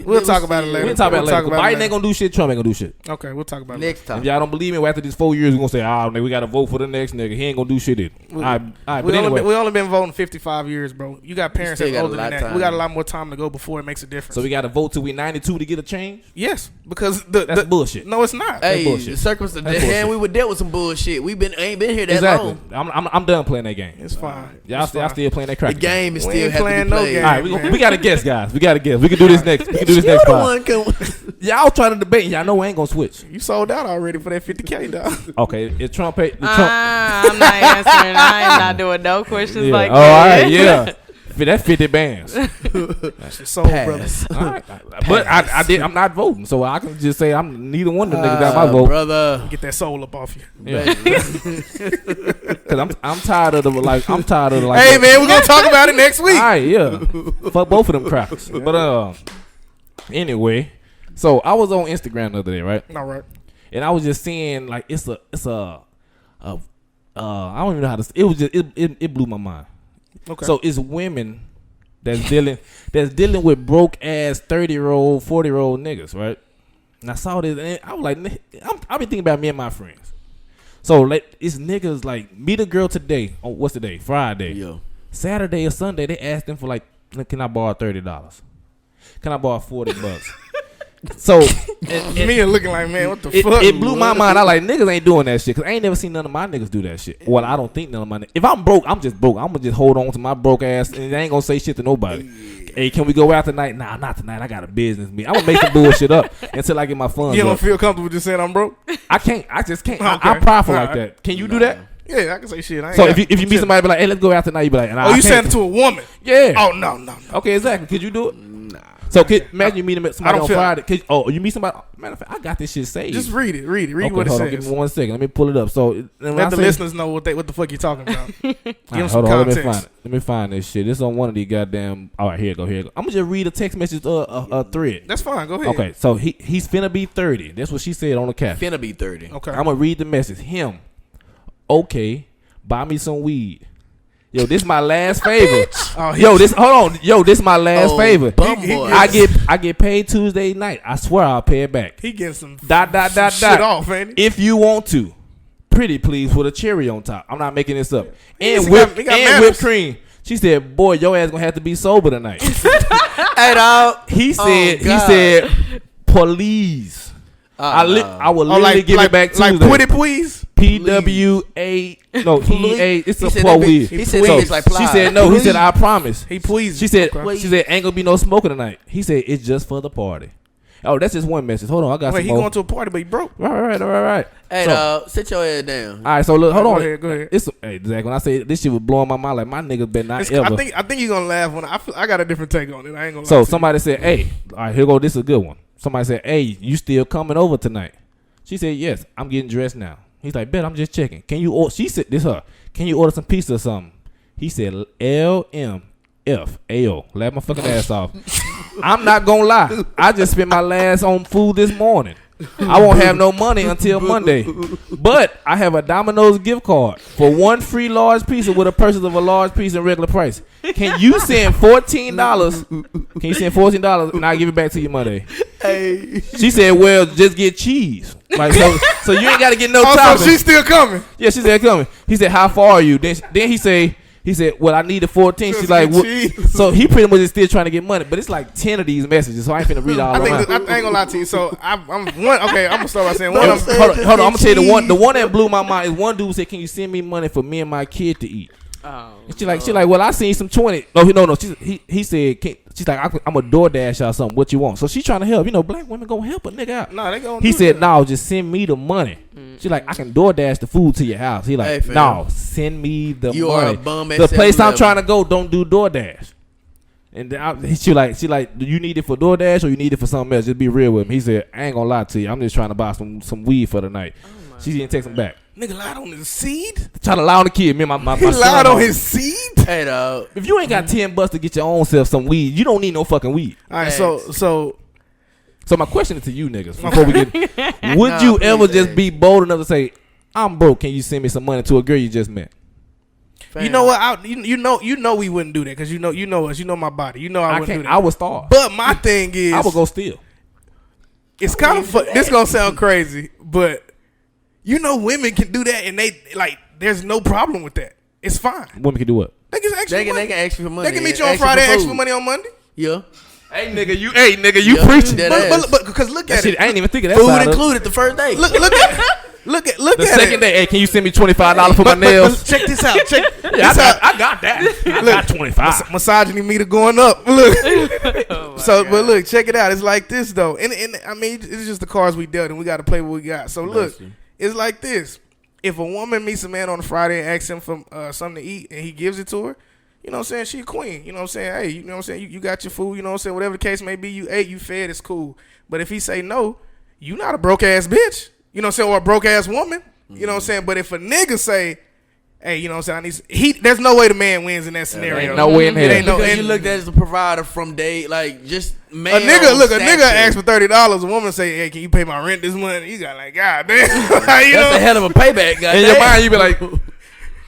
We'll talk about it later. We'll talk about it later. Biden ain't gonna do shit. Trump ain't gonna do shit. Okay, we'll talk about it next time. If y'all don't believe me, after these 4 years, we're gonna say, nigga, we gotta vote for the next nigga. He ain't gonna do shit. We only been voting 55 years, bro. You got parents that are older than that. We got a lot more time to go before it makes a difference. So we gotta vote till we 92 to get a change? Yes, because that's bullshit. No, it's not. Hey, the circumstances. And we were dealt with some bullshit. We ain't been here that long. I'm done playing that game. It's fine. Y'all still playing that crack. The game is still playing no game. All right, we gotta guess, guys. We gotta guess. We can do this next. We can do this next part. Y'all trying to debate. Y'all know we ain't gonna switch. You sold out already for that $50K, dog. Okay, if Trump paid, I'm not answering. I am not doing no questions like that. All right, yeah. That's 50 bands. That's sold, brother. All right. But I'm not voting, so I can just say I'm neither one of them niggas got my vote. Brother, get that soul up off you. Yeah. Cause I'm tired of the like. Hey man, we're gonna talk about it next week. All right, yeah. Fuck both of them crackers. But anyway, so I was on Instagram the other day, right? All right. And I was just seeing like it's a I don't even know how to. It was just it blew my mind. Okay. So it's women that's dealing with broke ass 30-year-old, 40-year-old niggas, right? And I saw this, and I was like, I've been thinking about me and my friends. So like it's niggas like meet a girl today. Oh, what's the day? Friday. Yeah. Saturday or Sunday, they asked them for like, can I borrow $30? Can I borrow $40? So me looking like, man, what the fuck? It blew my mind. I like niggas ain't doing that shit because I ain't never seen none of my niggas do that shit. Well, I don't think none of my niggas. If I'm broke, I'm just broke. I'm gonna just hold on to my broke ass and I ain't gonna say shit to nobody. Hey, can we go out tonight? Nah, not tonight. I got a business meeting. I'm gonna make some bullshit up until I get my funds. You don't feel comfortable just saying I'm broke? I can't. I just can't. Okay. I'm prideful like that. Can you do that? Yeah, I can say shit. So if you meet somebody, be like, hey, let's go out tonight. You be like, nah, you saying it to a woman? Yeah. Oh no. Okay, exactly. Could you do it? Nah. So imagine you meet somebody on Friday. You meet somebody. Matter of fact, I got this shit saved. Just read it. Read okay, what it says. Give me 1 second. Let me pull it up. So let the listeners know what the fuck you talking about. Give them some context. Let me find this shit. This is on one of these goddamn. All right, here you go. I'm gonna just read a text message thread. That's fine. Go ahead. Okay, so he's finna be 30. That's what she said on the cap. Finna be 30. Okay. I'm gonna read the message. Him. Okay, buy me some weed. Yo, this my last favor. This my last favor. I get paid Tuesday night. I swear I'll pay it back. He getting some shit off, man. If you want to, pretty please with a cherry on top. I'm not making this up. And whipped cream. She said, "Boy, your ass gonna have to be sober tonight." Hey, dog. He said, "Please." I will literally give it back Tuesday. Like, put it, please. PWA. No, PA. It's a poor weed. He said it's like she said no. He said I promise. He pleased. She said ain't gonna be no smoking tonight. He said it's just for the party. Oh, that's just one message. Hold on, I got some more. He going to a party, but he broke. All right. Hey, sit your head down. All right, so look, hold on. Go ahead. Hey, Zach, when I say this shit was blowing my mind, like my niggas better not ever. I think you're gonna laugh when I got a different take on it. I ain't gonna. So somebody said, "Hey, all right, here go. This is a good one." Somebody said, "Hey, you still coming over tonight?" She said, "Yes, I'm getting dressed now." He's like, "Bet, I'm just checking. Can you order?" She said, "This her. Can you order some pizza or something?" He said, "LMFAO. Laugh my fucking ass off." I'm not gonna lie. I just spent my last on food this morning. I won't have no money until Monday. But I have a Domino's gift card for one free large pizza with a purchase of a large pizza in regular price. Can you send $14? Can you send $14 and I'll give it back to you Monday? Hey. She said, well, just get cheese. Like so you ain't got to get no toppings. Also, she's still coming. Yeah, she's still coming. He said, how far are you? Then he said, well, I need the 14. She's like, so he pretty much is still trying to get money. But it's like 10 of these messages, so I ain't finna read all of them. I ain't gonna lie to you. So I'm one. Okay, I'm gonna start by saying one. Hold on. I'm gonna tell you the one that blew my mind is one dude said, "Can you send me money for me and my kid to eat?" Oh. And she like, well, I seen some 20. No. He said, she's like, I'm a DoorDash or something. What you want? So she trying to help. Black women gonna help a nigga out. No, they gonna. He said, no, just send me the money. She like, I can DoorDash the food to your house. He like, Hey, no, send me the You money. are a bum at The place I'm 7-Eleven. trying to go don't do DoorDash. And then she like, do you need it for DoorDash or you need it for something else? Just be real with him. He said, I ain't gonna lie to you. I'm just trying to buy some weed for the night. She didn't text him back. Nigga lied on his seed. Try to lie on the kid. Me and my He son lied on his seed. Hey, dog. If you ain't got $10 to get your own self some weed, you don't need no fucking weed. All right, so So my question is to you niggas before we get, would Nah, you ever please, just hey. be bold enough to say, I'm broke, can you send me some money to a girl you just met? you know what? You know we wouldn't do that because you know us. You know my body. You know I wouldn't do that. I would starve. But my thing is, I would go steal. it's kind of this gonna sound crazy, but you know women can do that and they like. There's no problem with that. It's fine. Women can do what? They can ask you money. They can ask you for money. They can meet you on Friday, ask you for money on Monday. Yeah. Hey nigga, you Yeah, preaching. that But because look That at shit, it. I ain't even thinking that Food side of it. included the first day. Look at The it. second day, hey, can you send me $25 for my nails? Check this out. Check Yeah, this out. I got that. I got 25. Misogyny meter going up. Look. But look, check it out. It's like this though, and I mean, it's just the cards we dealt, and we got to play what we got. So look, it's like this. If a woman meets a man on a Friday and asks him for something to eat, and he gives it to her, you know what I'm saying? She a queen. You know what I'm saying? Hey, you know what I'm saying? You got your food. You know what I'm saying? Whatever the case may be, you ate, you fed, it's cool. But if he say no, you not a broke ass bitch. You know what I'm saying? Or a broke ass woman. You know what I'm saying? But if a nigga say, hey, you know what I'm saying? There's no way the man wins in that scenario. Ain't no way in hell. Ain't no- Because you looked at as a provider from day, like just man. A nigga asked for $30. A woman say, "Hey, can you pay my rent this month?" You got like, God damn, you That's know? a hell of a payback, guys. In your mind, you be like,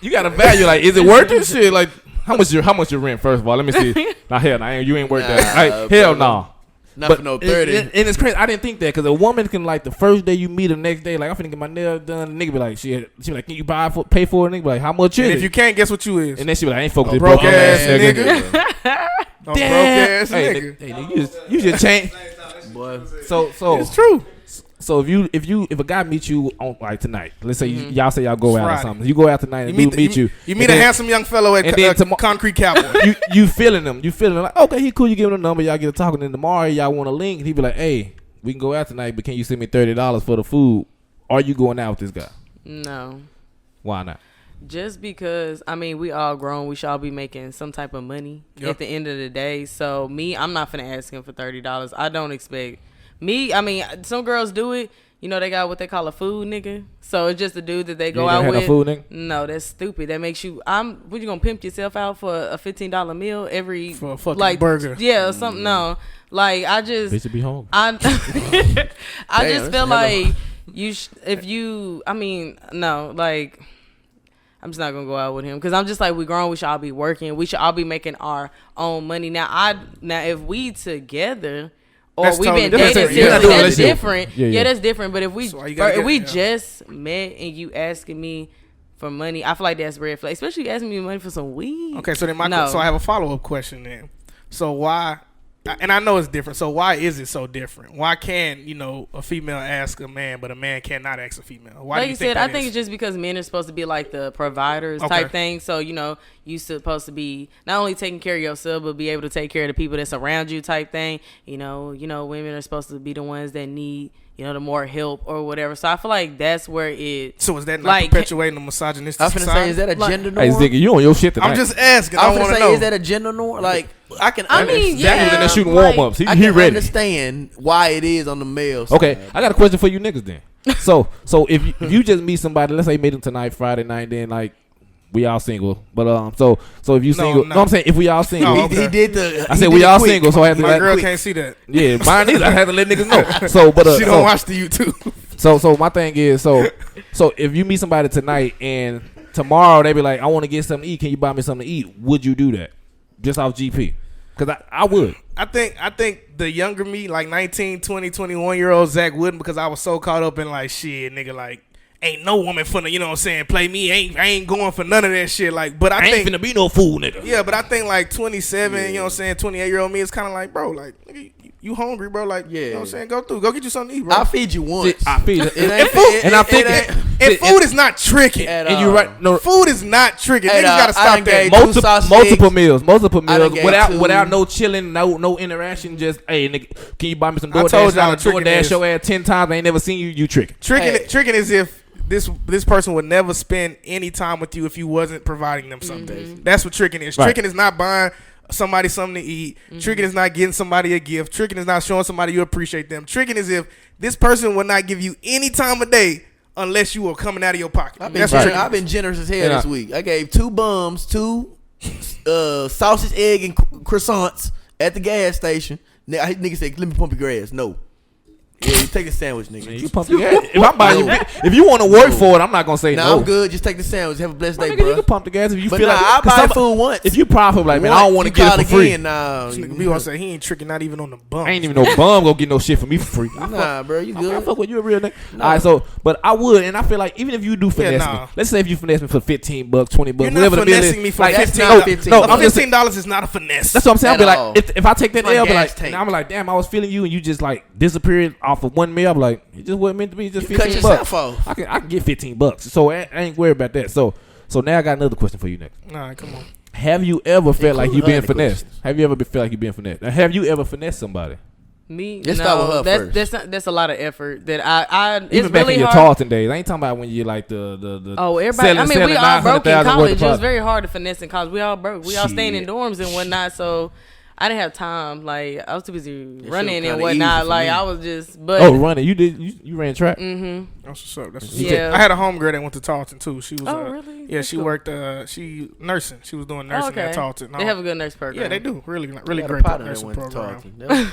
you got a value. Like, is it worth it? Shit, like, how much your rent? First of all, let me see. Now hell, you ain't worth that. Like, hell no. Not for no 30. And it's crazy. I didn't think that because a woman can like the first day you meet, the next day, like I'm finna get my nails done. The nigga be like, she be like, can you pay for it? Nigga be like, how much is And it? if you can't, guess what you is? And then she be like, I ain't fucking A this broke broke ass ass nigga. nigga. A broke ass Hey, nigga. nigga, you just change. Boy. So It's true. So if a guy meets you on like tonight, let's say y'all say y'all go out or Friday. something, you go out tonight and meet you. You meet a handsome young fellow at and then Concrete Cowboy. you feeling him. You feeling him like, okay, he cool. You give him a number. Y'all get to talking. Then tomorrow y'all want to link. And he be like, hey, we can go out tonight, but can you send me $30 for the food? Are you going out with this guy? No. Why not? Just because, I mean, we all grown. We should all be making some type of money at the end of the day. So, I'm not finna ask him for $30. I don't expect. I mean, some girls do it. You know, they got what they call a food nigga. So, it's just a dude that they go out with. No food nigga? No, that's stupid. That makes you, what you gonna pimp yourself out for a $15 meal every. For a fucking like, burger. Yeah, or something. No. Like, I just. Bitch should be home. I Damn, just feel that's like no, like I'm just not gonna go out with him because I'm just like, we grown, we should all be working, we should all be making our own money. Now if we together or That's we've totally been different. dating Yeah, seriously, that's that's different. Yeah, yeah. That's different. But if we So you gotta if we get- just met and you asking me for money, I feel like that's red flag. Especially you asking me money for some weed. Okay, so then No. so I have a follow-up question then. So why, and I know it's different, so why is it so different? Why can, a female ask a man, but a man cannot ask a female? Why Like do you you think said, that I think is? it's just because men are supposed to be like the providers Okay. type thing. So, you supposed to be not only taking care of yourself, but be able to take care of the people that's around you type thing. Women are supposed to be the ones that need, the more help or whatever. So I feel like that's where it. So is that not like- perpetuating the misogynistic I was finna society? say, is that a Like- gender Hey, norm? Ziggy, you on your shit tonight. I'm just asking. I I was want finna to say, know. is that a gender norm? Like, I can I mean, Zach was in yeah, there shooting like- warm-ups. He I can ready. understand why it is on the male side. Okay, I got a question for you niggas then. So if you just meet somebody, let's say you meet them tonight, Friday night, then like we all single. But so if you single, no. I'm saying if we all single. No, He, okay. he did the. I he said did we it all quick. single, so I have to My let girl quick. can't see that. Yeah, mine either. I had to let niggas know. So, but She don't watch the YouTube. So my thing is, so if you meet somebody tonight and tomorrow they be like, I want to get something to eat. Can you buy me something to eat? Would you do that just off GP? Because I would. I think the younger me, like 19, 20, 21-year-old Zach wouldn't, because I was so caught up in like, shit, nigga, like, ain't no woman finna, you know what I'm saying, play me. I ain't going for none of that shit. Like, but I think ain't finna be no fool, nigga. Yeah, but I think like 27, you know what I'm saying, 28-year-old me is kind of like, bro, like, nigga, you hungry, bro? Like, you know what I'm saying, go get you something to eat, bro. I'll feed you once. I feel it. It ain't- And food, and I'm thinking- and food is not tricking. And you right. No, Food is not tricking. Hey, Niggas gotta I stop done that. gave two sausage multiple eggs. meals I done gave two. without no chilling, no interaction. Just hey, nigga, can you buy me some I told DoorDash? y'all I the tricking DoorDash is- your ass 10 times. I ain't never seen you. You tricking. Tricking is if this person would never spend any time with you if you wasn't providing them something. That's what tricking is. Right. Tricking is not buying somebody something to eat. Tricking is not getting somebody a gift. Tricking is not showing somebody you appreciate them. Tricking is if this person will not give you any time of day unless you are coming out of your pocket. I've been generous as hell this week. I gave 2 bums, 2 sausage, egg, and croissants at the gas station. Nigga said, "Let me pump your grass." No. Yeah, you take a sandwich, nigga. Man, you pump your gas. If I'm buying you, if you want to work for it, I'm not gonna say nah, no. I'm good. Just take the sandwich. Have a blessed day, Nigga, bro. you can pump the gas if you But feel like. I buy food once. If you profit, like man, I don't want to get it for free. Nah, This nigga be want to say he ain't tricking not even on the bum. I ain't even no bum gonna get no shit from me for free. Nah, bro, you I good? fuck with you a real nigga. All right, so but I would, and I feel like even if you do finesse me, let's say if you finesse me for $15, $20, You're whatever not the bill is, finessing me for like, $15. No, I'm just saying $15 is not a finesse. that's what I'm saying. I'll be At all. like, if I take that It's like L, be gas like, tank. I'm like, damn, I was feeling you, and you just like disappeared off of one meal. I'm like, it just wasn't meant to be. Just You cut $15. yourself off. I can get $15, so I ain't worried about that. So now I got another question for you next. All right, come on. Have you ever felt like you being other finessed? questions. Have you ever felt like you being finessed? Now, have you ever finessed somebody? Me, Let's start with her first. That's a lot of effort that I it's Even back really in your hard. Tarleton days, I ain't talking about when you like the Oh, everybody. selling we all broke in $900,000 worth college. of It was product. very hard to finesse in college. We all broke. We all staying in Shit. dorms and whatnot. So I didn't have time. Like I was too busy running kinda and whatnot. easy for Like me. I was just. But Oh, running! You ran track. That's what's up. That's what's Yeah. up. I had a homegirl that went to Tarleton too. She was. Oh, really? Yeah, That's she cool. worked. She nursing. She was doing nursing okay. at Tarleton. They have a good nurse program. Yeah, they do. Really Got great a partner that nursing went to program. Tarleton.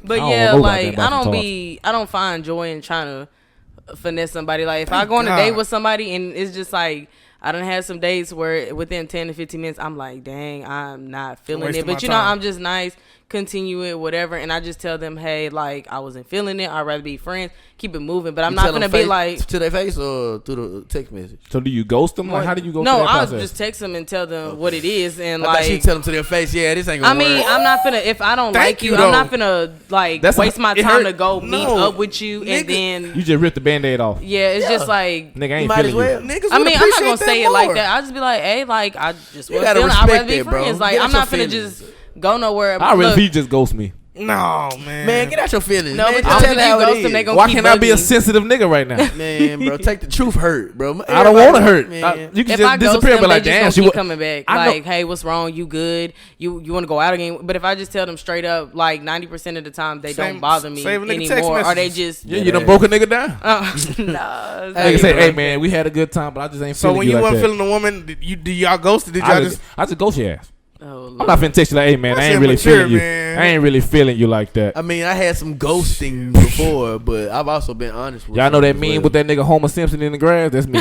But I don't yeah, know about like that about I don't find joy in trying to finesse somebody. Like if I go on a God. date with somebody and it's just like I done had some dates where within 10 to 15 minutes I'm like, dang, I'm not feeling Wasting it. But my you know, time. I'm just nice, continue it, whatever, and I just tell them, hey, like I wasn't feeling it. I'd rather be friends, keep it moving. But I'm not gonna be like to their face or through the text message. So do you ghost them? Like how do you go? no, through that I'll process? just text them and tell them what it is and I thought she like tell them to their face, yeah, this ain't I gonna mean, work. I'm not finna. If I don't Thank like you, you, I'm not though. finna like That's waste my it time hurt. to go meet No. up with you and Nigga. then You just ripped the Band-Aid off. yeah, it's just like Nigga, I You ain't might as feeling well. you. Niggas I would mean, I'm not appreciate gonna say it like more. that. I just be like, hey, like I just You wasn't gotta feeling. I'd rather respect be that, bro. friends. Like Get I'm out not your finna feelings. just go nowhere. I really Look, you just ghost me. No, man. Man, get out your feelings. No, man. but Just if tell you it how ghost it them, they is. gonna Why keep can't I be a bugging. sensitive nigga right now? Man, bro, take the truth hurt, bro. I don't want to hurt. Man. You can If I just ghost disappear, them, but like, they just damn, gonna she keep was coming back. I know- Like, hey, what's wrong? You good? You want to go out again? But if I just tell them straight up, like 90% of the time, they don't bother me save a nigga text anymore. Or they messages. just Yeah, you done broke a nigga down. nah. it's Nigga not say, even hey like man, we had a good time, but I just ain't So feeling when you you like wasn't that. feeling the woman, did y'all ghost or did y'all I just ghost your ass. that. Oh, I'm not finna text you like, hey man, I That's ain't really immature, feeling you. man. I ain't really feeling you like that. I mean, I had some ghosting before, but I've also been honest with Y'all know some that as meme well. with that nigga Homer Simpson in the grass? That's me.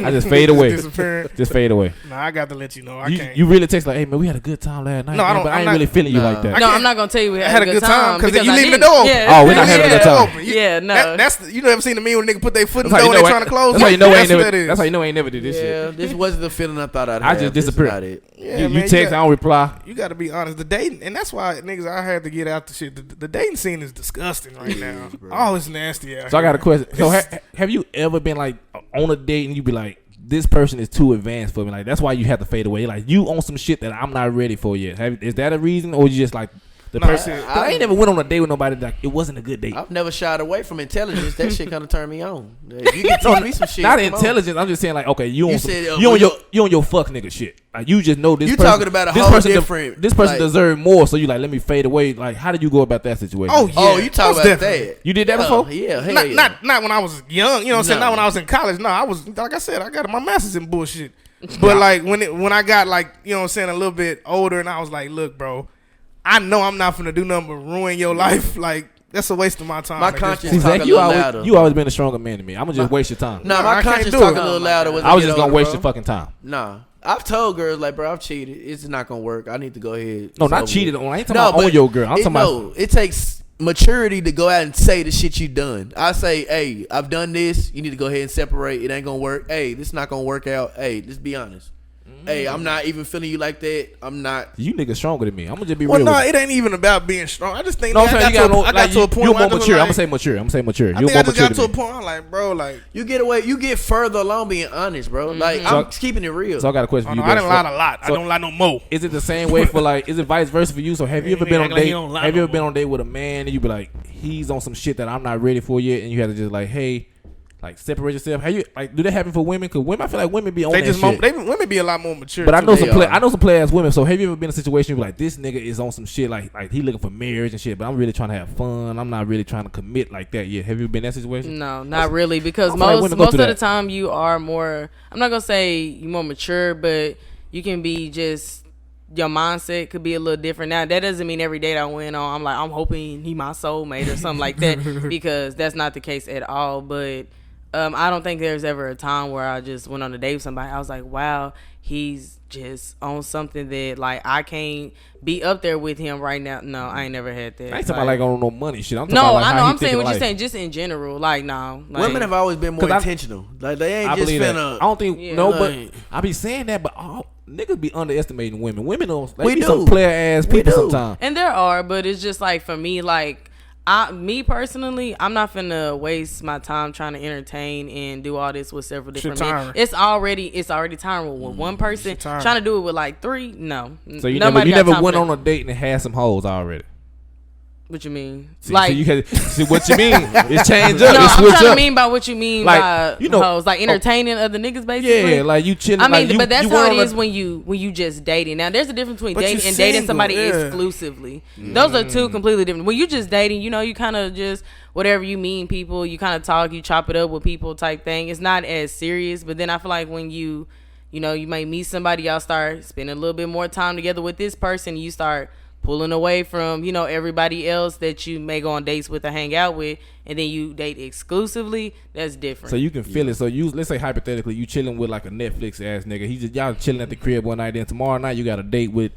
I just fade away. Disappearing. Just fade away. Nah, I got to let you know. I You, can't. you really text like, hey man, we had a good time last night. No, I man, don't- but I I'm ain't not- really feeling you Nah. like that. No, I'm not gonna tell you we had a good time because you I leaving the didn't. door. Yeah. Oh, we're not having a good time. Yeah, no. That's you never seen the meme when nigga put their foot in That's the how door you when know they trying to close. That's how you know I ain't That's what never. that is. That's how you know I ain't never did this Yeah, shit. this wasn't the feeling I thought I'd I have. just This is disappeared. not it. Yeah, You man, text, I don't reply. You got to be honest. The dating, and that's why niggas, I had to get out the shit. The dating scene is disgusting right now. Oh, it's nasty out So I got a here. question. So have you ever been like on a date and you be like, this person is too advanced for me? Like that's why you have to fade away. Like you on some shit that I'm not ready for yet. Is that a reason, or you just like the No, person? 'Cause I ain't never went on a date with nobody that it wasn't a good date. I've never shied away from intelligence. That shit kind of turned me on. If you can teach me some shit. Not come on. intelligence. I'm just saying like, okay, you You on some, said, you on well, your fuck nigga shit. Like you just know this. You person, talking about a this whole person different, This person like- deserve more. So you like, let me fade away. Like, how did you go about that situation? Oh yeah. Oh, you talking most about definitely. that? You did that Yeah, before? Yeah, hell Not, yeah. not when I was young, you know what I'm saying? No. Not when I was in college. No, I was, like I said, I got my master's in bullshit. But like when I got like, you know what I'm saying, a little bit older and I was like, look, bro, I know I'm not finna do nothing but ruin your life. Like, that's a waste of my time. My at this conscience point. See, talk Zach, a you little always louder. you always been a stronger man than me. I'm gonna just waste your time. Nah, I my can't conscience do talk it. a little louder. As I was get just gonna older, waste bro. your fucking time. Nah, I've told girls like, bro, I've cheated. It's not gonna work. I need to go ahead. No, It's not over cheated with. on. I ain't talking about on your girl. I'm talking about. it takes maturity to go out and say the shit you done. I say, hey, I've done this. You need to go ahead and separate. It ain't gonna work. Hey, this not gonna work out. Hey, just be honest. Hey, I'm not even feeling you like that. I'm not. You niggas stronger than me. I'm gonna just be Well, real. no, with you. it ain't even about being strong. I just think No, I'm that saying I you got gotta know. to a Like point you're where I more just mature. like, I'm gonna say mature. I'm gonna say mature. I You're think more I just mature got to a than me. point. I'm like, bro, like, You get away. You get further along being honest, bro. Like So- I'm keeping it real. So I got a question oh, for no, you. I Best done lied friend. a lot. I So- don't lie no more. Is it the same way for like? Is it vice versa for you? So have you ever He been on act a like he date? don't lie Have you no ever been more. on a date with a man and you be like, he's on some shit that I'm not ready for yet, and you have to just like, hey, like separate yourself? How you like? Do that happen for women? Because women, I feel like women be on that shit. Women be a lot more mature. But I know too. I know some play ass women. So have you ever been in a situation where like this nigga is on some shit like he looking for marriage and shit, but I'm really trying to have fun. I'm not really trying to commit like that yet. Have you been in that situation? No, not really, because like most of the time you are more. I'm not gonna say you're more mature, but you can be just. Your mindset could be a little different. Now that doesn't mean every date I went on I'm like I'm hoping he my soulmate or something like that, because that's not the case at all. But I don't think there's ever a time where I just went on a date with somebody I was like, wow, he's just on something that like I can't be up there with him right now. No, I ain't never had that. I ain't talking about like on no money shit. I'm talking no, about, like, I know. I'm saying what what you're saying, just in general. Like no, like, women have always been more intentional. Like they ain't just finna. I don't think but I be saying that, but niggas be underestimating women. Women don't. They be some player ass people sometimes. And there are, but it's just like for me, like me personally, I'm not finna waste my time trying to entertain and do all this with several different men. It's already tiring with one person. Trying to do it with like three, no. So you never went on a date and had some hoes already. What you mean? See what you mean? It changed up. No, I'm trying up. to mean by what you mean like, by hoes, like entertaining other niggas, basically. Yeah, like you chilling. I mean, like but that's how it is when you just dating. Now, there's a difference between dating and dating somebody exclusively. Those are two completely different. When you just dating, you kind of just whatever you mean people, you kind of talk, you chop it up with people type thing. It's not as serious. But then I feel like when you might meet somebody, y'all start spending a little bit more time together with this person, you start pulling away from everybody else that you may go on dates with or hang out with, and then you date exclusively. That's different. So you can feel it. So let's say hypothetically you chilling with like a Netflix ass nigga. Y'all chilling at the crib one night, then tomorrow night you got a date with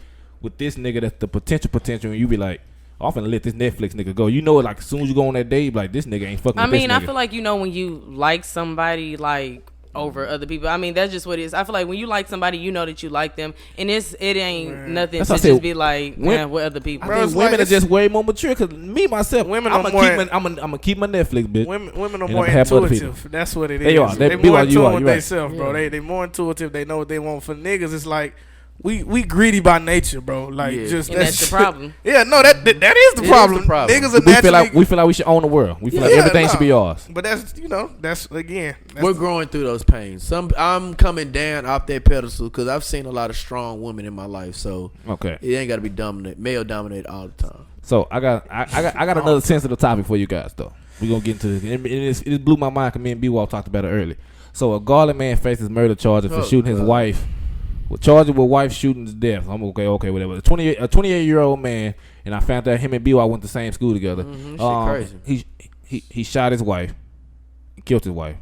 this nigga that's the potential, and you be like, I'm finna let this Netflix nigga go. You know it, like as soon as you go on that date, like this nigga ain't fucking with this nigga. I feel like when you like somebody like over other people. I mean, that's just what it is. I feel like when you like somebody, you know that you like them, and it ain't nothing to just be like, man, with other people. I think women are just way more mature. Cause me myself, I'm gonna keep my Netflix bitch. Women are more intuitive. That's what it is. They are. They more intuitive with themselves, bro. They more intuitive. They know what they want. For niggas, it's like we greedy by nature, bro. Like that's the problem. Yeah, no, that is the problem. Niggas are naturally. We feel like we should own the world. We feel like everything should be ours. But that's we're growing through those pains. I'm coming down off that pedestal because I've seen a lot of strong women in my life. So it ain't got to be male dominated all the time. So I got another sensitive topic for you guys though. We're gonna get into this. It blew my mind because me and B-Wall talked about it earlier. So a Garland man faces murder charges for shooting his wife. Charged with wife shooting to death. I'm okay, whatever. A 28-year-old man, and I found out him and B.Y. went to the same school together. Crazy. He shot his wife, killed his wife,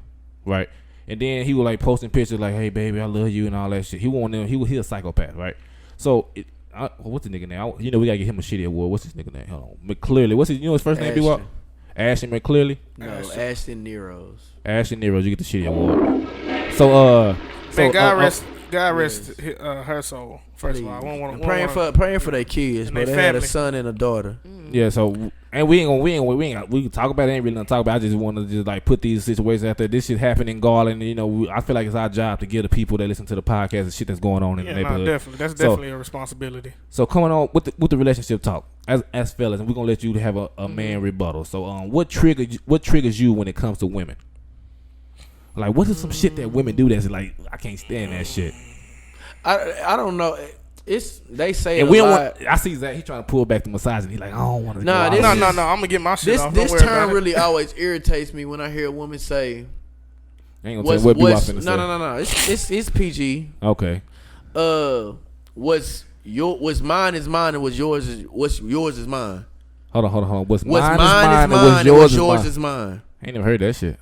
right? And then he was like posting pictures like, "Hey baby, I love you" and all that shit. He a psychopath, right? So what's the nigga name? We gotta get him a shitty award. What's his nigga name? Hold on, McClearly. What's his first name? B.Y. Ashton McClearly. No, Ashton Neros. Ashton Neros. You get the shitty award. So God rest her soul. First of all, I want praying for their kids, but they had a son and a daughter. Yeah, so and we can talk about it. Ain't really gonna talk about it. I just want to just like put these situations out there. This shit happened in Garland. I feel like it's our job to give the people that listen to the podcast the shit that's going on in the neighborhood. Definitely, that's definitely a responsibility. So coming on with the relationship talk as fellas, and we're gonna let you have a man rebuttal. So what triggers you when it comes to women? Like, what is some shit that women do that's like, I can't stand that shit? I don't know. They say and we don't want. I see Zach. He trying to pull back the misogyny. He like, I don't want to. No. I'm gonna get my shit off. This term really always irritates me when I hear a woman say, I ain't gonna tell you what you No. It's PG. Okay. What's mine is mine, and what's yours is mine. Hold on. What's mine is mine, and what's yours is mine. I ain't never heard that shit.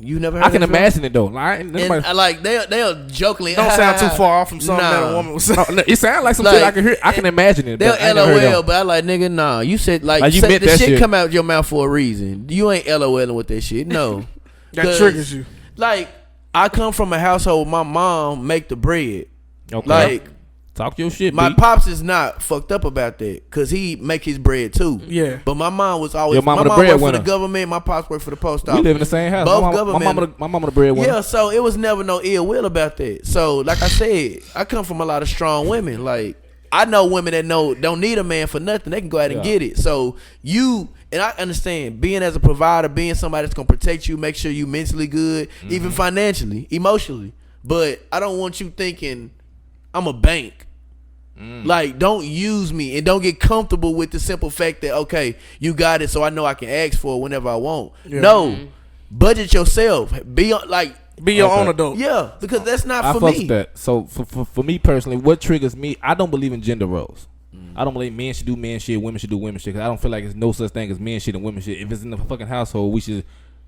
You never heard I can imagine it though. Like they'll jokingly don't sound too far off from something that a woman was saying. No, it sounds like some shit I can hear. I can imagine it. They'll LOL, but I like nigga, nah. You said like you meant the shit come out your mouth for a reason. You ain't LOLing with that shit. No. That triggers you. Like I come from a household where my mom make the bread. Okay. Like talk your shit. My pops is not fucked up about that because he make his bread too. Yeah. But my mom was always. My mom worked for the government. My pops worked for the post office. We live in the same house. Both government. My mama the breadwinner. Yeah. So it was never no ill will about that. So like I said, I come from a lot of strong women. Like I know women that don't need a man for nothing. They can go out and get it. So you And I understand being as a provider, being somebody that's gonna protect you, make sure you mentally good, even financially, emotionally. But I don't want you thinking I'm a bank. Like, don't use me and don't get comfortable with the simple fact that, okay, you got it, so I know I can ask for it whenever I want. Yeah. No, budget yourself. Be your own adult. Yeah, because that's not for me. I fuck that. So for me personally, what triggers me, I don't believe in gender roles. I don't believe men should do men shit, women should do women shit. Cause I don't feel like there's no such thing as men shit and women shit. If it's in the fucking household, we should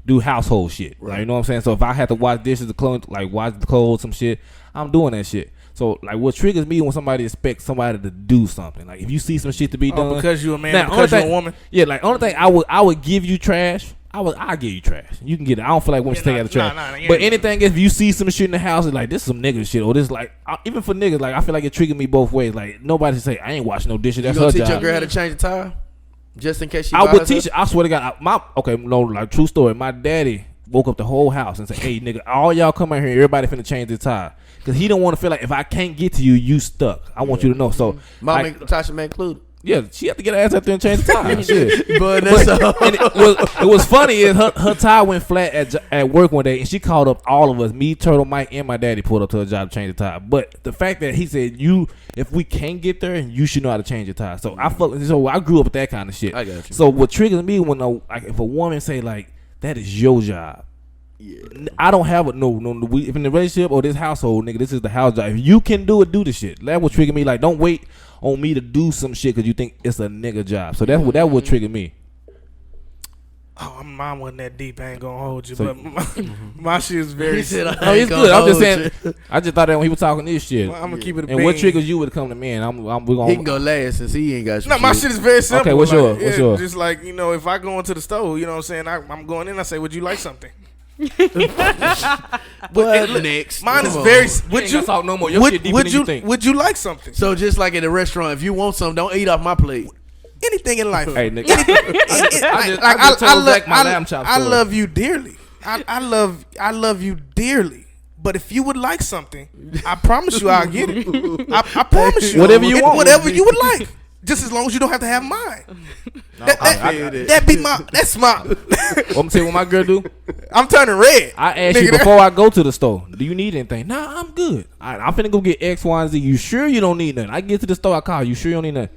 do household shit. Right. Like, you know what I'm saying? So if I have to wash dishes, wash the clothes, some shit, I'm doing that shit. So, like, what triggers me when somebody expects somebody to do something. Like, if you see some shit to be done. Because you're a man, because you're a woman. Yeah, like, only thing I would give you trash. I'll give you trash. You can get it. I don't feel like women should take out the trash. But anything, if you see some shit in the house, it's like, this is some nigga shit. Or this, like, even for niggas, like, I feel like it triggered me both ways. Like, nobody should say, I ain't washing no dishes. That's her job. You gonna teach your girl how to change the tire? Just in case she I would teach her. I swear to God. True story. My daddy woke up the whole house and said, hey, nigga, all y'all come out here, everybody finna change the tire. Because he don't want to feel like if I can't get to you, you stuck. I want you to know. So, Mom and Tasha may include. Yeah, she had to get her ass out there and change the tire. Shit. But that's and it was funny is her tire went flat at work one day, and she called up all of us, me, Turtle Mike, and my daddy pulled up to her job to change the tire. But the fact that he said, if we can't get there, you should know how to change your tire. So I grew up with that kind of shit. I got you. So what triggers me when if a woman say like, that is your job. Yeah. I don't have it. No. If in the relationship or this household, nigga, this is the house job. If you can do it, do the shit. That would trigger me. Like, don't wait on me to do some shit because you think it's a nigga job. So that would trigger me. Oh, mine wasn't that deep. I ain't gonna hold you, but my shit is very. It's good. I'm just saying. I just thought that when he was talking this shit. Well, I'm gonna keep it. And what triggers you would come to me? And we're gonna. He can go last since he ain't got. No, my shit is very simple. Okay, what's yours? Just like, if I go into the store, you know what I'm saying, I'm going in. I say, would you like something? But next, mine is very. Would you talk no more? Your shit deeper than you think. Would you like something? So just like at a restaurant, if you want something, don't eat off my plate. Anything in life. Hey, nigga. I love you dearly. I love you dearly. But if you would like something, I promise you I'll get it. I promise you. Whatever you want. Whatever you would like. Just as long as you don't have to have mine. That's my. I'm tell you what my girl do. I'm turning red. I ask you before I go to the store, do you need anything? Nah, I'm good. I'm finna go get X, Y, and Z. You sure you don't need nothing? I get to the store, I call you. Sure you don't need nothing?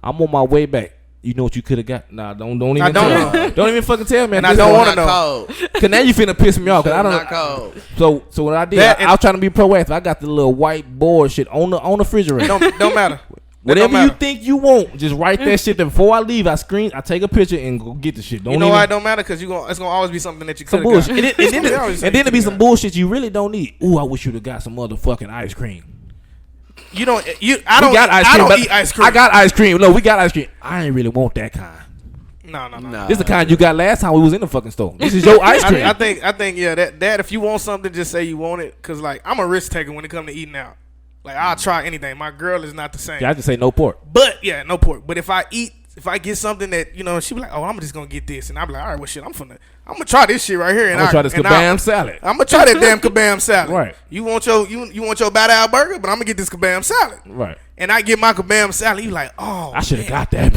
I'm on my way back. You know what you could have got? Nah, don't even tell me. Don't even fucking tell me. And I don't want to know. Cause now you finna piss me off. Cause I don't. So what I did, I was trying to be proactive. I got the little white board shit on the refrigerator. Don't matter. Whatever you think you want, just write that shit. Then before I leave, I take a picture and go get the shit. Why it don't matter? Because it's gonna always be something that you could have got. And then it be some bullshit you really don't need. Ooh, I wish you'd have got some motherfucking ice cream. I don't eat ice cream. I got ice cream. No, we got ice cream. I ain't really want that kind. No. This is the kind you got last time we was in the fucking store. This is your ice cream. I think that if you want something, just say you want it. Cause like I'm a risk taker when it comes to eating out. Like I'll try anything. My girl is not the same. Yeah, I just say no pork. But yeah, no pork. But if I get something that she be like, oh, I'm just gonna get this, and I'm like, all right, well, shit, I'm gonna try this shit right here, and I'm gonna try this kabam salad. I'm gonna try that damn kabam salad. Right. You want your battle burger, but I'm gonna get this kabam salad. Right. And I get my kabam salad. You like, oh, I should have got that.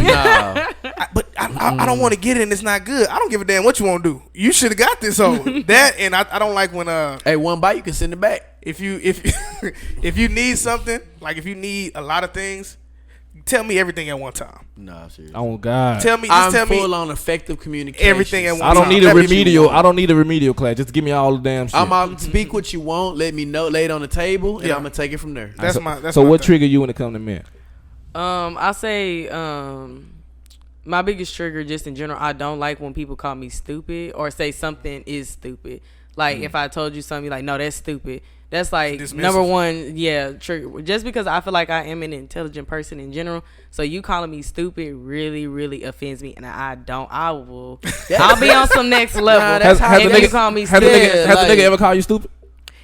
But I don't want to get it, and it's not good. I don't give a damn what you want to do. You should have got this whole that, and I don't like when Hey, one bite you can send it back. If you need something, like if you need a lot of things, tell me everything at one time. Nah, seriously. Oh God. Tell me full on effective communication. Everything at one time. I don't need a remedial. I don't need a remedial class. Just give me all the damn shit. I'm out. Speak what you want. Let me know. Lay it on the table, and I'm gonna take it from there. So what trigger you when it comes to men? I say my biggest trigger, just in general, I don't like when people call me stupid or say something is stupid. Like if I told you something, you're like, no, that's stupid. That's like dismissive. Number one, trigger. Just because I feel like I am an intelligent person in general, so you calling me stupid really, really offends me, and I'll be on some next level. Has the nigga ever call you stupid?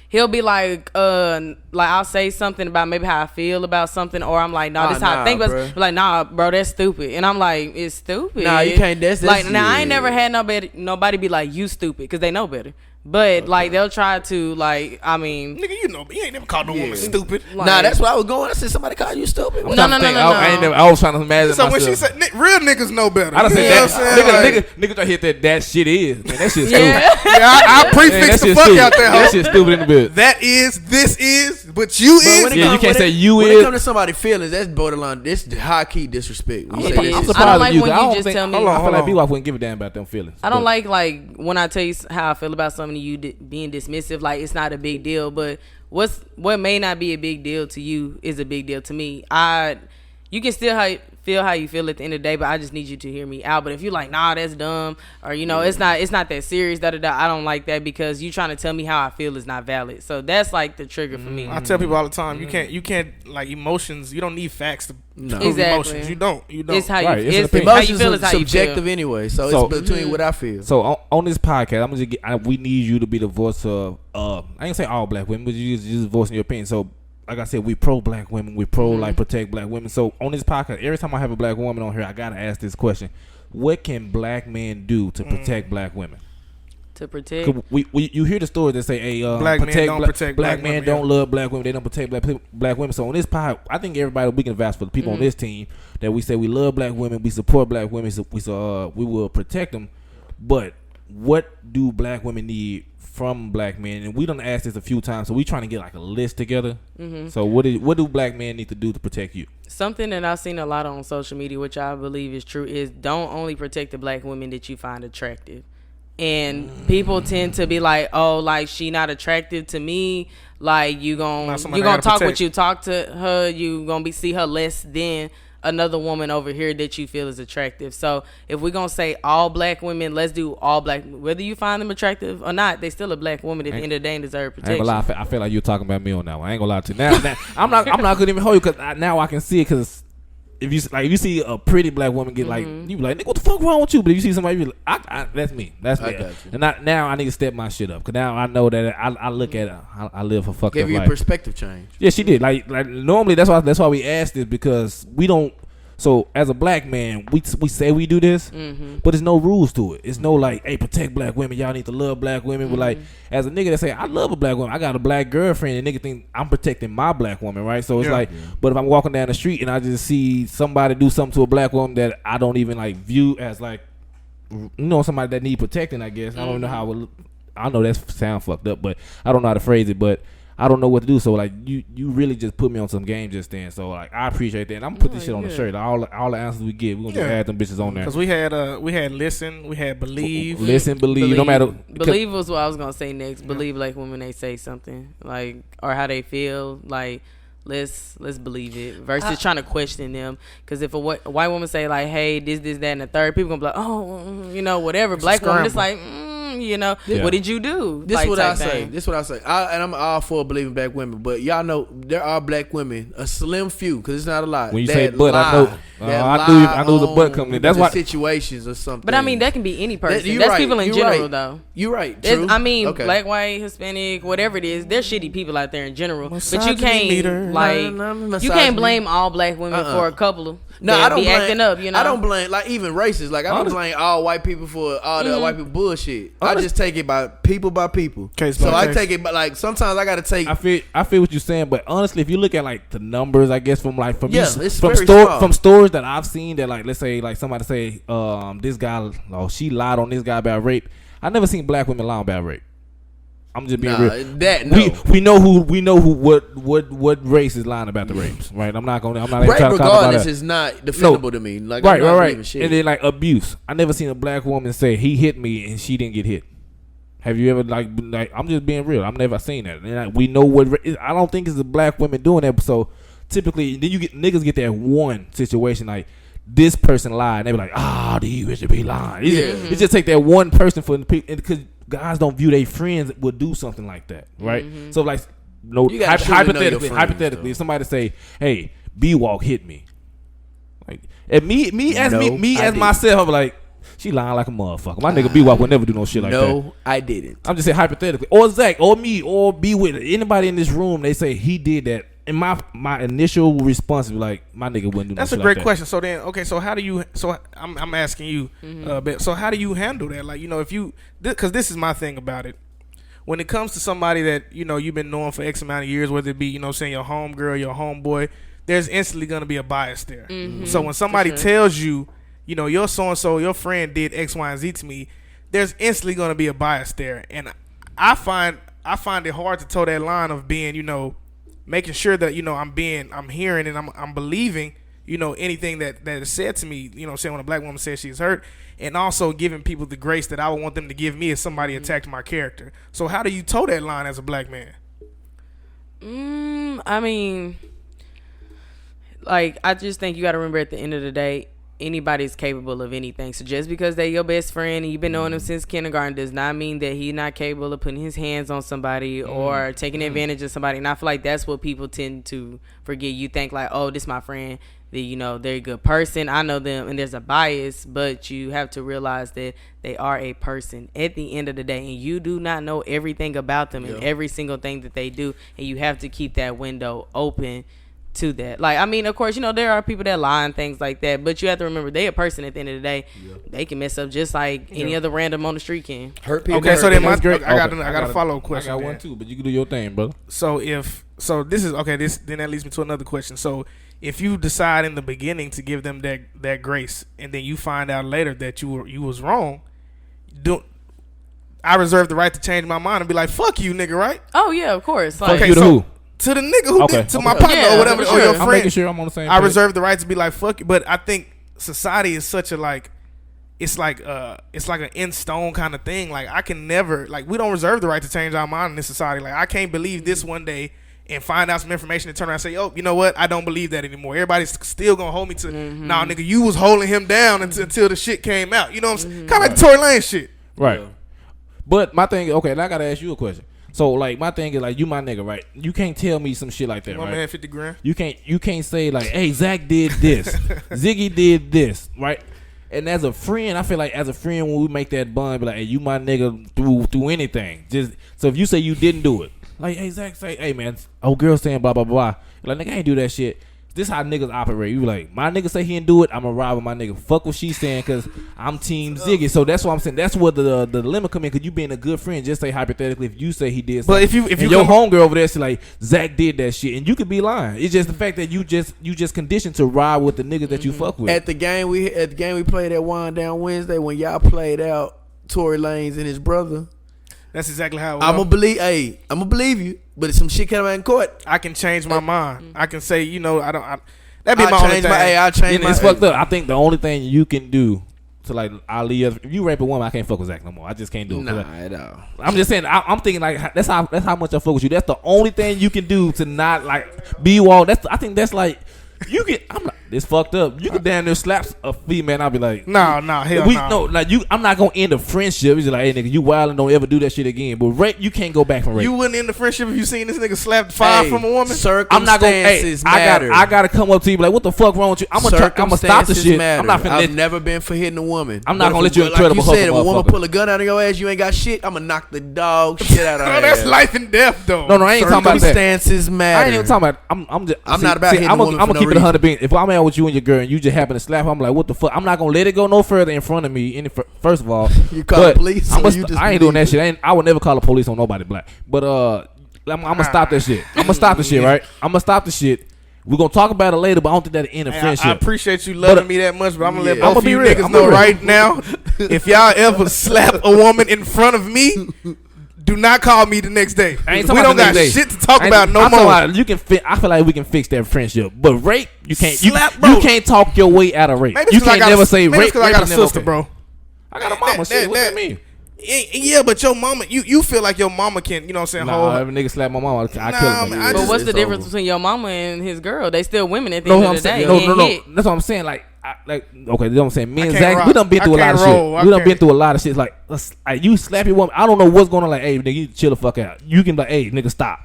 He'll be like I'll say something about maybe how I feel about something, or I'm like, this how I think about it. Like, nah, bro, that's stupid. And I'm like, it's stupid. Nah, you can't. That's like, now I ain't never had nobody be like, you stupid, because they know better. But like they'll try to like I mean, nigga, you know, you ain't never called no woman stupid. Like, Nah, that's why I was going. I said somebody called you stupid. No. I ain't never. I was trying to imagine So myself. when she said, real niggas know better. I done You said know what I'm saying? that. Nigga try to hit that shit is. Man, that shit's yeah. stupid. Yeah, I prefix Man, the fuck out that That hoe. shit's stupid in the bit. That is, this is, but you But is. when it Yeah, you comes- can't when say it- you when is. it comes to somebody's feelings, that's borderline. This high key disrespect. When you say Yeah. this I'm is- surprised I don't like at you. when 'Cause you I don't just think. tell me- I feel like Hold on. B-Wife wouldn't give a damn about them feelings. I don't But- like when I tell you how I feel about something you being dismissive. Like it's not a big deal, but what may not be a big deal to you is a big deal to me. You can still feel how you feel at the end of the day, but I just need you to hear me out. But if you're like, nah, that's dumb, or you know, it's not that serious, I don't like that because you trying to tell me how I feel is not valid. So that's like the trigger for me. I tell people all the time, you can't like emotions. You don't need facts to prove Exactly. emotions. You don't. It's how Right, you it's an it's opinion. how you Emotions feel are is how you subjective feel. anyway, so So- it's between what I feel. So on this podcast, I'm gonna just we need you to be the voice of I ain't gonna say all black women, but you just voicing your opinion. So like I said, we pro black women, we pro like protect black women. So on this podcast, every time I have a black woman on here, I gotta ask this question: what can black men do to protect black women? To protect. 'Cause you hear the stories that say, "Hey, Black men don't protect black black men women, don't love black women. They don't protect black women." So on this pod, I think everybody we can vouch for the people on this team that we say we love black women, we support black women, so we will protect them. But what do black women need from black men? And we done asked this a few times, so we trying to get like a list together. So what do black men need to do to protect you? Something that I've seen a lot on social media, which I believe is true, is don't only protect the black women that you find attractive. And people tend to be like, oh, like she not attractive to me. Like you Not somebody gonna I gotta talk protect. what you talk to her. You gonna see her less than another woman over here that you feel is attractive. So if we're gonna say all black women, let's do all black. Whether you find them attractive or not, they still a black woman at the end of the day and deserve I ain't protection. gonna lie, I feel like you're talking about me on that one. I ain't gonna lie to you. Now I'm not gonna even hold you because now I can see it because. If you see a pretty black woman get like you be like, nigga, what the fuck wrong with you? But if you see somebody be like, that's me. That's me. I got you. And now I need to step my shit up because now I know that I look at it. I live a fucked Give up you a life. perspective change. Yeah, she did. Like normally that's why we asked this because we don't. So as a black man, we say we do this, but there's no rules to it. It's no like, hey, protect black women. Y'all need to love black women. But like, as a nigga that say I love a black woman, I got a black girlfriend, and nigga think I'm protecting my black woman, right? So it's like, but if I'm walking down the street and I just see somebody do something to a black woman that I don't even like view as like, you know, somebody that need protecting, I guess. I don't know how. I know that sound fucked up, but I don't know how to phrase it, but. I don't know what to do, so like you really just put me on some game just then. So like I appreciate that, and I'm gonna put this shit on the shirt. Like, all the answers we get, we're gonna just add them bitches on there. Because we had listen, we had believe. Listen, believe, no matter. Believe was what I was gonna say next. Believe like when they say something like or how they feel. Like let's believe it versus trying to question them. Because if a white woman say like, hey, this, that, and the third, people gonna be like, oh, you know, whatever. Black woman just like. You know, what did you do? This like, what I type say. thing. This what I say. And I'm all for believing black women, but y'all know there are black women, a slim few, because it's not a lot. When you that say butt, I know. that I knew lie it was a butt coming in. That's the why. situations or something. But I mean, that can be any person. You're That's right, people in you're general, right. though. You're right. True. I mean, Okay. black, white, Hispanic, whatever it is, there's shitty people out there in general. But you Misogyny meter. can't like No, you misogyny. can't blame all black women for a couple of No, that I don't be blame, acting up. You know, I don't blame like even racists. Like I don't blame all white people for all the white people bullshit. I just take it by people. Case So by I case. take it, but like sometimes I gotta take. I feel what you're saying, but honestly, if you look at like the numbers, I guess from like it's from very small. from stores that I've seen that like let's say like somebody say this guy she lied on this guy about rape. I never seen black women lie about rape. I'm just being real. That no. We know who what race is lying about the rapes, right? I'm not even Rape trying to talk about regardless that. is not defendable to me. Like Right, I'm not right. believing shit. And then like abuse. I never seen a black woman say he hit me and she didn't get hit. Have you ever like I'm just being real. I've never seen that. And we know what I don't think it's the black women doing that. So typically, then you get niggas get that one situation like this person lied. And they be like, you should be lying. It just take that one person for the people because guys don't view their friends would do something like that, right? So like no You gotta truly know your hypothetically, friends, if somebody say, hey, B-Walk hit me, like and me as myself, I'm like. She lying like a motherfucker. My nigga B-Walk would never do no shit like that. No, I didn't. I'm just saying hypothetically. Or Zach, or me, or be with anybody in this room. They say he did that. And my initial response would be like, my nigga wouldn't do That's no a shit great like question. So then, okay, so how do you? So I'm asking you, so how do you handle that? Like, you know, if you, because this is my thing about it. when it comes to somebody that, you know, you've been knowing for X amount of years, whether it be, you know, saying your homegirl, your homeboy, there's instantly going to be a bias there. So when somebody tells you, you know, your so-and-so, your friend did X, Y, and Z to me, there's instantly going to be a bias there. And I find it hard to toe that line of being, you know, making sure that, you know, I'm hearing and I'm believing, you know, anything that is said to me, you know, saying when a black woman says she's hurt, and also giving people the grace that I would want them to give me if somebody attacked my character. So how do you toe that line as a black man? I mean, like, I just think you got to remember at the end of the day, anybody's capable of anything. So just because they're your best friend and you've been knowing him since kindergarten does not mean that he's not capable of putting his hands on somebody or taking advantage of somebody. And I feel like that's what people tend to forget. You think like, oh, this is my friend, that, you know, they're a good person, I know them, and there's a bias, but you have to realize that they are a person at the end of the day, and you do not know everything about them and every single thing that they do, and you have to keep that window open to that. Like, I mean, of course, you know, there are people that lie and things like that, but you have to remember they a person at the end of the day. They can mess up just like any other random on the street can. Hurt people. Okay, so then I got a a follow-up question. I got one too, but you can do your thing, brother. So this then that leads me to another question. So if you decide in the beginning to give them that grace, and then you find out later that you was wrong, I reserve the right to change my mind and be like, fuck you, nigga, right? Oh yeah, of course. Like, Fuck you to who? To the nigga who did to my partner or whatever, or your friend. I'm making sure I'm on the same page. I reserve the right to be like, fuck you. But I think society is such a like, it's like an in stone kind of thing. Like, I can never, like, we don't reserve the right to change our mind in this society. Like, I can't believe this one day and find out some information and turn around and say, oh, you know what? I don't believe that anymore. Everybody's still gonna hold me to, nah, nigga, you was holding him down until the shit came out. You know what I'm saying? Kind of like the Tory Lane shit. Right. Yeah. But my thing, okay, and I gotta ask you a question. So, like, my thing is, like, you my nigga, right? You can't tell me some shit like that, right? My man, 50 grand. You can't say, like, hey, Zach did this. Ziggy did this, right? And as a friend, I feel like as a friend, when we make that bond, be like, hey, you my nigga through anything. Just so if you say you didn't do it, like, hey, Zach, say, hey, man, old girl saying blah, blah, blah. You're like, nigga, I ain't do that shit. This how niggas operate. You be like, my nigga say he didn't do it, I'm gonna ride with my nigga. Fuck what she's saying, because I'm team Ziggy. So that's what I'm saying. That's where the limit come in, because you being a good friend. Just say hypothetically, if you say he did something. But if you your homegirl over there say like, Zach did that shit, and you could be lying. It's just the fact that you just conditioned to ride with the niggas that you fuck with. At the game we played at Wind Down Wednesday, when y'all played out Tory Lanez and his brother. That's exactly how it was. I'm gonna believe you, but if some shit come out in court, I can change my mind. I can say, you know, that'd be my only thing. I'll change my. It's fucked up. I think the only thing you can do to, like, Ali, if you rape a woman, I can't fuck with Zach no more. I just can't do it. Nah, at all. I'm just saying. I'm thinking like that's how much I fuck with you. That's the only thing you can do to not like be wall. I think that's like you can. I'm not. It's fucked up. You can damn near slap a female and I'll be like, hell no. No, like I'm not gonna end a friendship. He's like, hey nigga, you wild and don't ever do that shit again. But rape, you can't go back from rape. You wouldn't end the friendship if you seen this nigga slap five from a woman. I'm not gonna. Hey, I gotta come up to you, be like, what the fuck wrong with you? I'm gonna stop the shit. Matter. I'm not finna. I've never been for hitting a woman. I'm not gonna let you like incredible. You said, if a woman pull a gun out of your ass, you ain't got shit. I'm gonna knock the dog shit out of her. No, that's life and death though. No, I ain't talking about that. Circumstances matter. I ain't even talking about. I'm not about hitting a woman. I'm gonna keep it 100 beans. If I'm out with you and your girl and you just happen to slap, I'm like, what the fuck? I'm not gonna let it go no further in front of me. First of all, you call the police. I ain't doing that shit. I would never call the police on nobody black. But I'm gonna stop that shit. I'm gonna stop the shit, right? I'm gonna stop the shit. We're gonna talk about it later, but I don't think that'll end a friendship. I appreciate you loving me that much, but I'm gonna let both of you real. niggas know right now. If y'all ever slap a woman in front of me, do not call me the next day. We don't got shit to talk about no more. I feel like we can fix that friendship, but rape, you can't. You can't talk your way out of rape. Maybe you can't never say rape. Because I got a sister, bro. I got a mama. Shit, what that mean? Yeah, but your mama, you feel like your mama can, you know what I'm saying? Nah, if a nigga slap my mama, I kill him. But what's the difference between your mama and his girl? They still women at the end of the day. No. That's what I'm saying. Like, okay, you know what I'm saying? Me and Zach, we done been through a lot of shit. We done been through a lot of shit. Like you slap your woman, I don't know what's going on. Like, hey, nigga, you chill the fuck out. You can be like, hey, nigga, stop.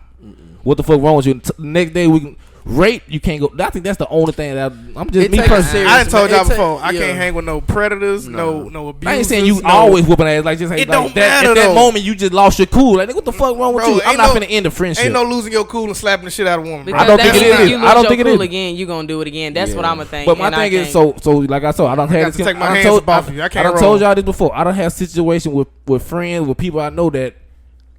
What the fuck wrong with you? Next day we can. Rape, you can't go. I think that's the only thing that I'm just me personally. I done told y'all before. I can't hang with no predators, no abusers. I ain't saying you always whooping ass. Like just it don't matter. At that moment, you just lost your cool. Like, what the fuck wrong with you? I'm not finna end the friendship. Ain't no losing your cool and slapping the shit out of a woman. Because I don't think it is. I don't think it is. Again, you gonna do it again. That's what I'ma think. But my thing is, so like I said, I don't have to take my hands off you. I done told y'all this before. I don't have situation with friends with people I know that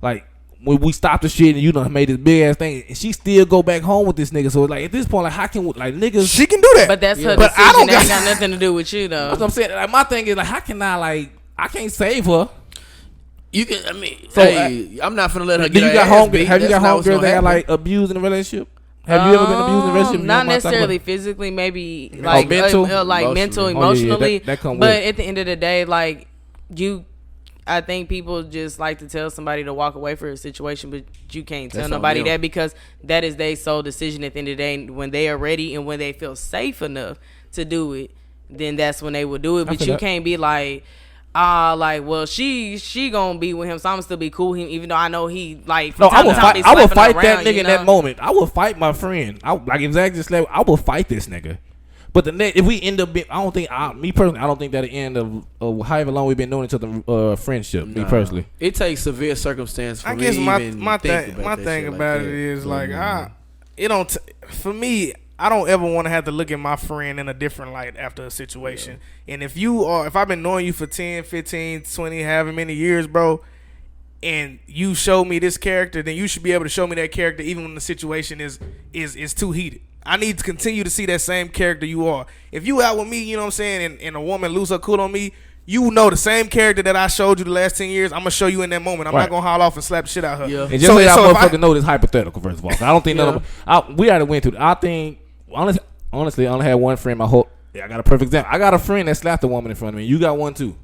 like when we stop the shit and you done made this big ass thing, and she still go back home with this nigga. So like at this point, like how can like niggas? She can do that. But that's her But decision. I don't That ain't got- got nothing to do with you though. That's what I'm saying. Like my thing is like, how can I like I can't save her. You can. I mean, So, hey, I'm not finna let her Do get you her got ass home? beat. Have you That's got not what's homegirls gonna that got happen. like abused in a relationship? Have you ever been abused in a relationship? You Not know what I'm talking necessarily about? physically, maybe like mental? like mental, Emotionally. emotionally. That come but with it. at the end of the day, like I think people just like to tell somebody to walk away from a situation, but you can't tell That's nobody on them. that because that is their sole decision at the end of the day. When they are ready and when they feel safe enough to do it, then that's when they will do it. But feel you that. can't be like, well, she gonna be with him, so I'm gonna still be cool with him, even though I know he like. No, from I time would to time fight. be I would slapping fight her that around, nigga you in that know? moment. I would fight my friend. Like if Zach just left, I would fight this nigga. But if we end up being, I don't think me personally, I don't think that the end of however long we've been knowing each other friendship. Me personally, It takes severe circumstance for I me guess to my even my think thing about my that thing shit about like it that. is like it don't for me. I don't ever want to have to look at my friend in a different light after a situation. And if I've been knowing you for 10, 15, 20, however many years, bro, and you show me this character, then you should be able to show me that character even when the situation is too heated. I need to continue to see that same character you are. If you out with me, you know what I'm saying, and a woman lose her cool on me, you know the same character that I showed you the last 10 years, I'm going to show you in that moment. I'm Right. not going to haul off and slap the shit out of her. Yeah. and just So- so y'all so if I- motherfuckers know this hypothetical. First of all, I don't think none of we already went through. I think honestly, I only had one friend. I got a perfect example. I got a friend that slapped a woman in front of me. You got one too.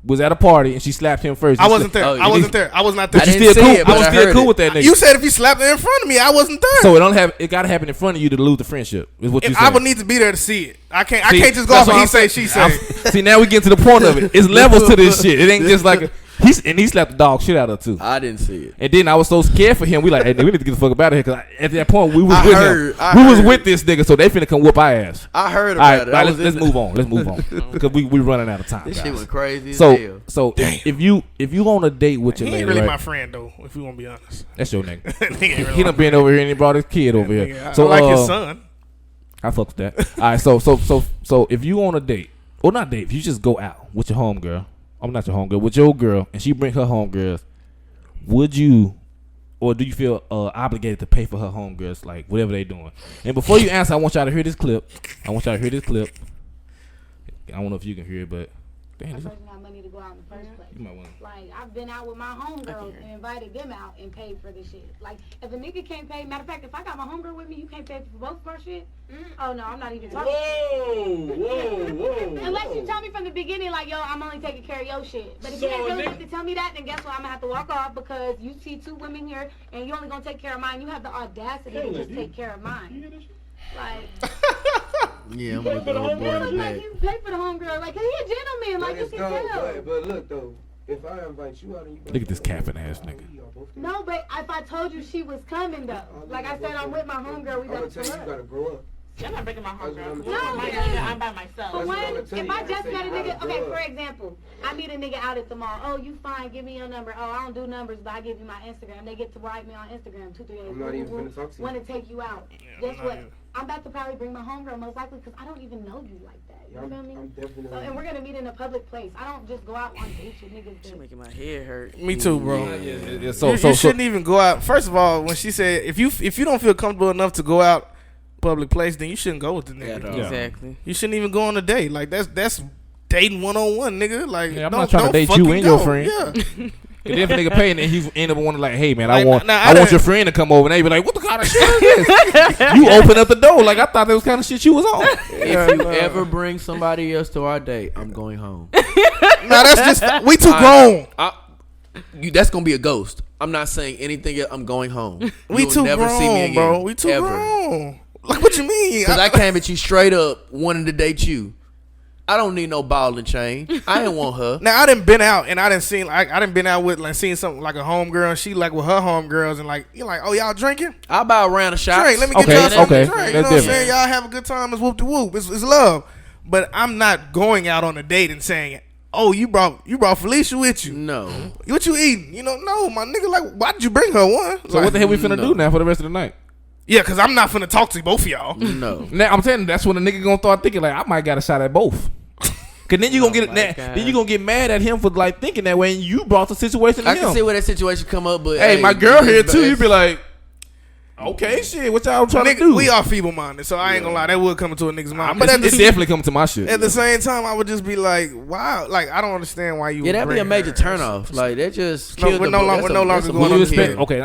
Was at a party and she slapped him first. I wasn't there. Oh, I wasn't there. I was not there. I You didn't still see cool? it, I but was I still heard cool it. with that nigga. You said if you slapped her in front of me, I wasn't there. So it got to happen in front of you to lose the friendship. Is what you If saying? I would need to be there to see it. I can't See, just go that's off what what he I'm say, she saying. say. See, now we get to the point of it. It's levels to this shit. It ain't just like he slapped the dog shit out of her too. I didn't see it. And then I was so scared for him. We like, hey, we need to get the fuck up out of here. Because at that point, we was I with heard- him. I We was heard. with this nigga, so they finna come whoop our ass. I heard All right, about it. I was let's in move on. Let's move on. Because we running out of time. This guys. shit went crazy as hell. So if you on a date with your He lady, ain't really right? my friend though, if you want to be honest. That's your nigga. Nigga ain't really He my done been over here and he brought his kid over here. nigga. So I like his son. I fuck with that. All right, so if you on a date, or not date, if you just go out with your homegirl, I'm not your homegirl, with your girl, and she bring her homegirls, would you, or do you feel obligated to pay for her homegirls, like whatever they doing? And before you answer, I want y'all to hear this clip. I don't know if you can hear it, but damn, That this, person got money to go out in the first place. you might want. Like, I've been out with my homegirls and invited them out and paid for this shit. Like, if a nigga can't pay, matter of fact, if I got my homegirl with me, you can't pay for both of our shit? Oh, no, I'm not even talking. Whoa. Unless you tell me from the beginning, like, yo, I'm only taking care of your shit. But if you ain't really have to tell me that, then guess what? I'm gonna have to walk off because you see two women here and you only gonna take care of mine. You have the audacity to just take care of mine. Like, Yeah, I'm with the old boy in the like back. you pay for the homegirl. Like, he a gentleman. Like, you can tell. But look though, if I invite you out and you Look at this capping ass nigga. No, but if I told you she was coming though, like I said, I'm with my homegirl. We I'm gonna got to tell you, you gotta grow up. I'm not breaking my heart, girl. No, I'm by myself. But when, That's what I'm if I telling just you. met a I say nigga, you okay, gotta for example, I meet a nigga out at the mall. Oh, you fine, give me your number. Oh, I don't do numbers, but I give you my Instagram. They get to write me on Instagram 2-3 days. I'm not even finna talk to you. Want to take you out. Guess what? I'm about to probably bring my homegirl most likely because I don't even know you like that. You feel me? I'm definitely. So, and we're gonna meet in a public place. I don't just go out on dates with niggas. She that- making my head hurt. Me too, bro. Yeah, You shouldn't even go out. First of all, when she said if you don't feel comfortable enough to go out public place, then you shouldn't go with the nigga. Yeah, Exactly. You shouldn't even go on a date. Like that's dating 1-on-1, nigga. Like Yeah, I'm don't, not trying to don't date you fucking and your go. friend. Yeah. And if a nigga pay and then he end up wanting like, hey man, Like, I want nah, I want done- your friend to come over, and they be like, what the kind of shit is this? You open up the door like I thought that was kind of shit you was on. If you ever bring somebody else to our date, I'm going home. Nah, that's just we too grown. That's gonna be a ghost. I'm not saying anything else. I'm going home. We You'll too never grown, see me again, bro. We too ever. grown. Like what you mean? Because I came at you straight up wanting to date you. I don't need no ball and chain. I didn't want her. Now I done been out and I done seen I done been out with like seeing something like a homegirl and she like with her homegirls and like you're like, oh y'all drinking? I'll buy a round of shots. Drink. Let me get Okay, y'all something okay. to drink. You That's know what I'm different. saying? Y'all have a good time. It's whoop de whoop. It's love. But I'm not going out on a date and saying, oh, you brought Felicia with you. No. What you eating? You know, no, my nigga. Like, why did you bring her one? So what the hell we finna do now for the rest of the night? Yeah, because I'm not finna talk to both of y'all. No. Now I'm telling you, that's when the nigga gonna start thinking like I might got a shot at both. Cause then you gonna get my that. God. Then you gonna get mad at him for like thinking that way, and you brought the situation to I him. can see where that situation come up, but Hey, my girl here too. You be like, okay, shit, what y'all trying to do? We are feeble-minded, so I ain't gonna lie. That would come into a nigga's mind. But It's definitely coming to my shit. at the same time, I would just be like, wow. Like, I don't understand why you yeah, that'd be a bring major her. turnoff. Like that just No, killed we're the no book. longer- That's we're no a- longer that's a going Would on you here. expect? Okay,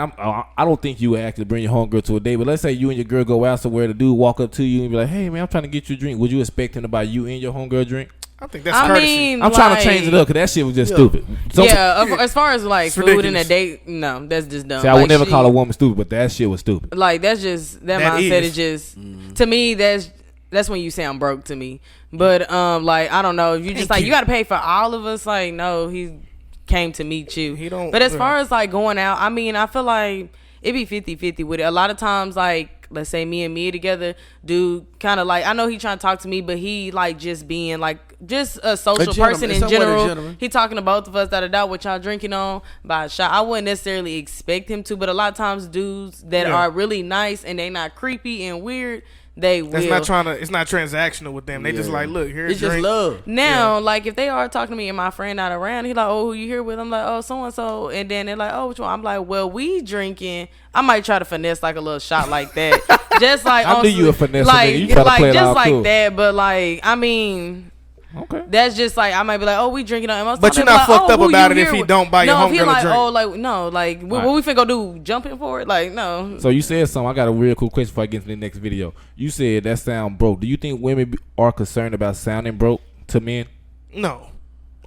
I don't think you would actually bring your homegirl to a date, but let's say you and your girl go out somewhere. The dude walk up to you and be like, "Hey, man, I'm trying to get you a drink." Would you expect him to buy you and your homegirl a drink? I think that's I courtesy. mean, I'm trying to change it up because that shit was just stupid. So, as far as like It's food in ridiculous. a date, no, that's just dumb. see, I would Like, never she- call a woman stupid, but that shit was stupid. Like that's just that That mindset is. is just to me that's when you sound broke to me. But like I don't know if you just like you got to pay for all of us. Like no, he came to meet you. He don't- But as yeah. far as like going out, I mean I feel like it be 50-50 with it. A lot of times like let's say me and Mia together, dude kind of like I know he trying to talk to me, but he like just being like just a social gentleman. person It's in somewhat a general. gentleman. He talking to both of us what y'all drinking on by a shot. I wouldn't necessarily expect him to, but a lot of times dudes that Yeah. are really nice and they not creepy and weird, they That's will. not trying to. It's not transactional with them. They just like, look, here's It's just drink. love. Now, like if they are talking to me and my friend not around, he like, oh, who you here with? I'm like, oh, so and so, and then they're like, oh, which one? I'm like, well, we drinking. I might try to finesse like a little shot like that, just like I on knew you some- a finesse like nigga. You try to play it just all like cool. that. But like, I mean. Okay. That's just like I might be like, oh, we drinking on. But you're not fucked up about it if he don't buy your no, if he homegirl a like, drink. oh, like no, like what we finna go do? Jumping for it? Like no. So you said something. I got a real cool question before I get into the next video. You said that sound broke. Do you think women are concerned about sounding broke to men? No.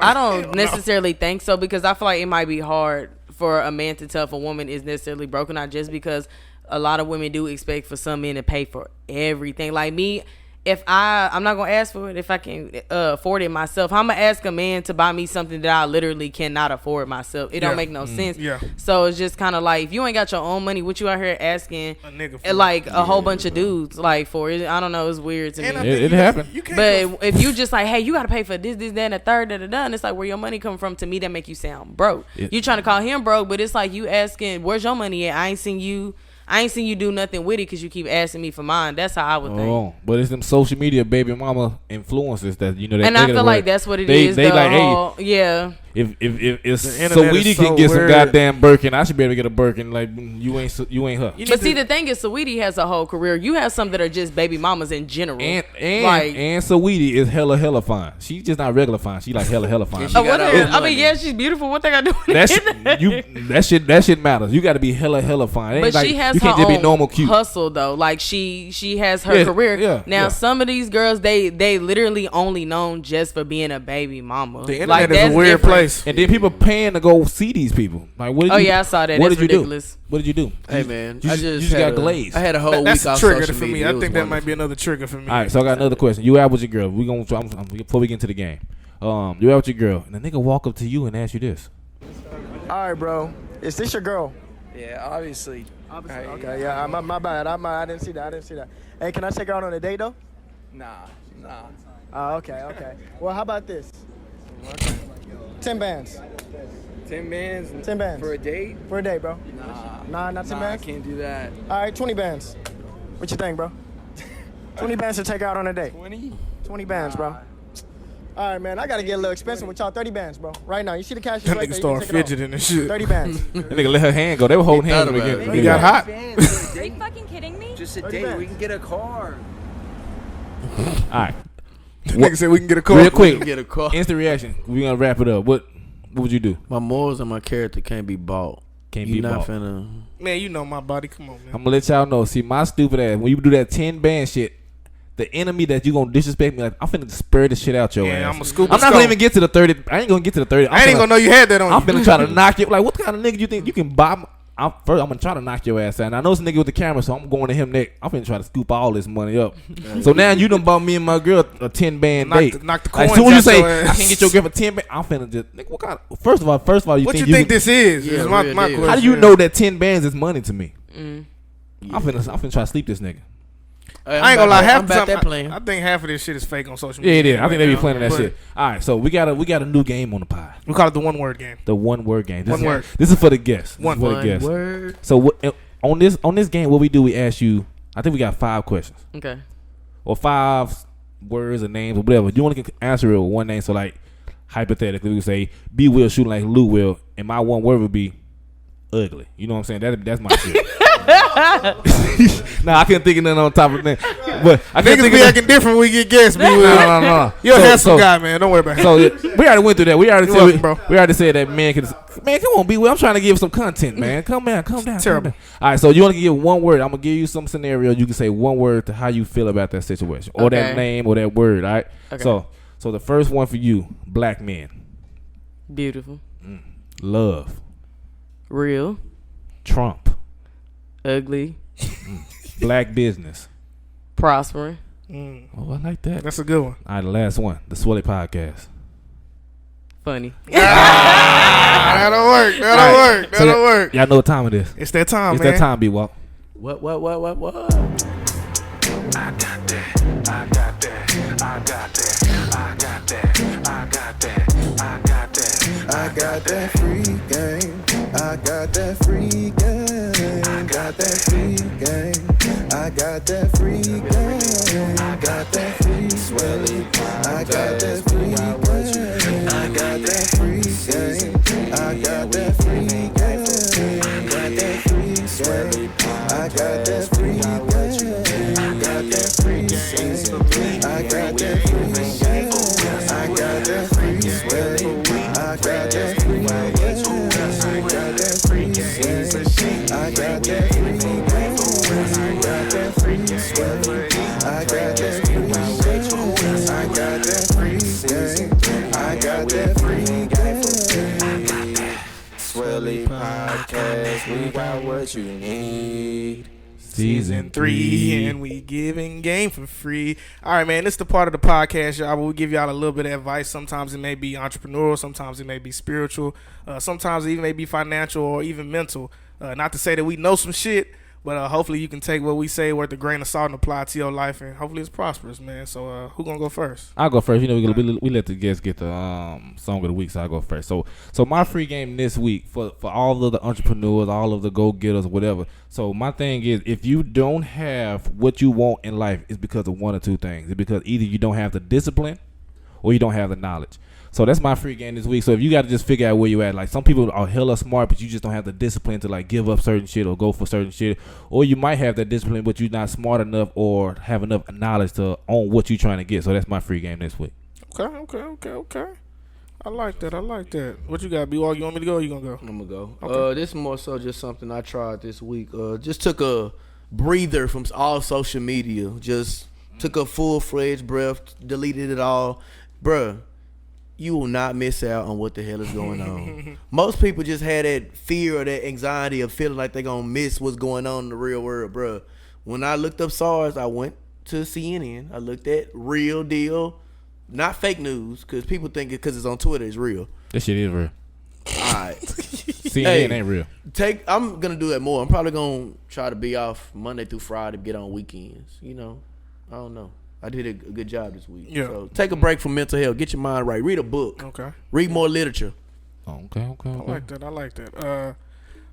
I don't necessarily think so because I feel like it might be hard for a man to tell if a woman is necessarily broken out just because a lot of women do expect for some men to pay for everything. Like me, if I'm not gonna ask for it if I can afford it myself. I'm gonna ask a man to buy me something that I literally cannot afford myself. It don't make no sense. Yeah. So it's just kind of like if you ain't got your own money, what you out here asking A nigga for like a whole bunch of dudes like for it? I don't know. It's weird to And I me. think It you happened. You can't go- But if you just like, hey, you gotta pay for this, that, and the third, and it's like where your money coming from. To me, that make you sound broke. You trying to call him broke, but it's like you asking, where's your money at? I ain't seen you do nothing with it because you keep asking me for mine. That's how I would think. Oh, but it's them social media baby mama influencers that you know. That And I negative feel like word. that's what it they, is. They the like, whole, yeah. if internet so is Weedy so can get some weird. goddamn Birkin, I should be able to get a Birkin. Like you ain't her. But see, the thing is, Saweetie has a whole career. You have some that are just baby mamas in general. And like, Saweetie is hella fine. She's just not regular fine. She like hella fine. she got all the I money. mean, yeah, she's beautiful. What they got to do with it? That shit matters. You got to be hella fine. It ain't But like, she has you her can't just own be normal cute. hustle though. Like she has her career. yeah, now yeah. some of these girls they literally only known just for being a baby mama. The internet like, is that's a weird different. place. And then people paying to go see these people. Like what? Did Oh you, yeah, I saw that. What That's did you ridiculous. do? What did you do? Hey man, You I just had got a- glazed. I had a whole That's week a off trigger social for me. media. I It was think that might wonderful. be another trigger for me. All right, so I got another question. You out with your girl? We gonna before we get into the game. You out with your girl, and the nigga walk up to you and ask you this. All right, bro. Is this your girl? Yeah, obviously. Okay, yeah. My bad. I didn't see that. Hey, can I take her out on a date though? Nah. Okay. Well, how about this? 10 bands 10 bands 10 bands. for a date? for a date, bro. Nah. Not 10 I bands. can't do that. All right, 20 bands. What you think, bro? 20 bands to take her out on a date. 20? 20 bands, bro. All right, man. I gotta get a little expensive with y'all. 30 bands, bro. Right now, you see the cash That right nigga there. start You can take it fidgeting and shit. off. 30 bands. That nigga let her hand go. They were holding hands. thought about Again. it. He got hot. Are you fucking kidding me? Just a 30 date. bands. We can get a car. All right, The nigga said we can get a car. real quick. Get a call. Instant reaction. We gonna wrap it up. What would you do? My morals and my character can't be bought. Can't You be not bought. finna. Man, you know my body. Come on, man. I'm gonna let y'all know. See, my stupid ass. When you do that 10 band shit, the enemy that you gonna disrespect me, like I'm finna spur the shit out your Yeah, ass. I'ma scoop I'm a not gonna stone. even get to the 30. I ain't gonna get to the 30. I ain't gonna know you had that on I'm you. finna try to knock you. Like, what kind of nigga you think you can buy? I'm gonna try to knock your ass out. And I know it's a nigga with the camera, so I'm going to him next. I'm finna try to scoop all this money up. So now you done bought me and my girl a 10 band date. Knock the Like, coins soon as you out say your I ass. can get your girl for 10 bands, I'm finna just nigga, what kind of, first of all, What you think this is? Yeah, Is my real deal. question. how do you know that 10 bands is money to me? Mm. I'm finna try to sleep this nigga. Hey, I ain't gonna lie. I'm Half the about time, that plan. I think half of this shit is fake on social Yeah, media. it is. I think they be now, planning that but shit. All right, so we got a new game on the pod. We call it the one word game. The one word game. This One is, word. This is for the guests. This One is for the One guests. word. So on this game, what we do, we ask you. I think we got 5 questions Okay. or 5 words or names or whatever. You only can answer it with one name. So like hypothetically, we would say B Will shooting like Lou Will, and my one word would be ugly. You know what I'm saying? That's my shit. Nah, I couldn't think of nothing on top of that. But I Niggas be acting different when we get guests, B. Will. No. You're a handsome guy, man. Don't worry about it. So we already went through that. We already welcome, bro. We already said that man can. Man, come on, B. Will. I'm trying to give some content, man. Calm down. Terrible. All right, so you want to give one word? I'm gonna give you some scenario. You can say one word to how you feel about that situation, or that name, or that word. All right. Okay. So the first one for you, black men. Beautiful. Love. Real. Trump. Ugly. Black business. Prospering. Oh, I like that. That's a good one. All right, the last one, the Swelly podcast. Funny. That'll work. That'll work. Y'all know what time it is. It's that time, It's man. that time, B-Walk. What? I got that free game. I got that free game. Got that free game. I got that free game. Got that free Swelly. I got that free game. I got that free game. I got that free game. Got that free Swelly. I got that free game. Got that free game. I got that free game. I got that free Swelly. I got that free game. I got that free game. I got that free game. I got that free Swelly. I got that free game. I got that free game. I got that free game. Swelly podcast, we got what you need. Season 3, and we giving game for free. All right, man, this is the part of the podcast, y'all, where we give y'all a little bit of advice. Sometimes it may be entrepreneurial, sometimes it may be spiritual, sometimes it even may be financial or even mental. Not to say that we know some shit, but hopefully you can take what we say with a grain of salt and apply it to your life, and hopefully it's prosperous, man. So who gonna go first? I'll go first. You know, we let the guests get the song of the week, so I'll go first. So my free game this week for all of the entrepreneurs, all of the go-getters, whatever. So my thing is, if you don't have what you want in life, it's because of one or two things. It's because either you don't have the discipline or you don't have the knowledge. So that's my free game this week. So if you got to just figure out where you at, like some people are hella smart, but you just don't have the discipline to like give up certain shit or go for certain shit, or you might have that discipline, but you're not smart enough or have enough knowledge to own what you're trying to get. So that's my free game this week. Okay. I like that. What you got, B-Walk? You want me to go or you gonna go? I'm gonna go. Okay. This is more so just something I tried this week. Just took a breather from all social media. Just took a full-fledged breath, deleted it all. Bruh, you will not miss out on what the hell is going on. Most people just had that fear or that anxiety of feeling like they're going to miss what's going on in the real world, bruh. When I looked up SARS, I went to CNN. I looked at real deal, not fake news, because people think because it's on Twitter, it's real. This shit is real. All right. CNN ain't real. I'm going to do that more. I'm probably going to try to be off Monday through Friday, get on weekends. You know, I don't know. I did a good job this week. Yeah. So take a break from mental health. Get your mind right. Read a book. Okay. Read more literature. Okay. I like that.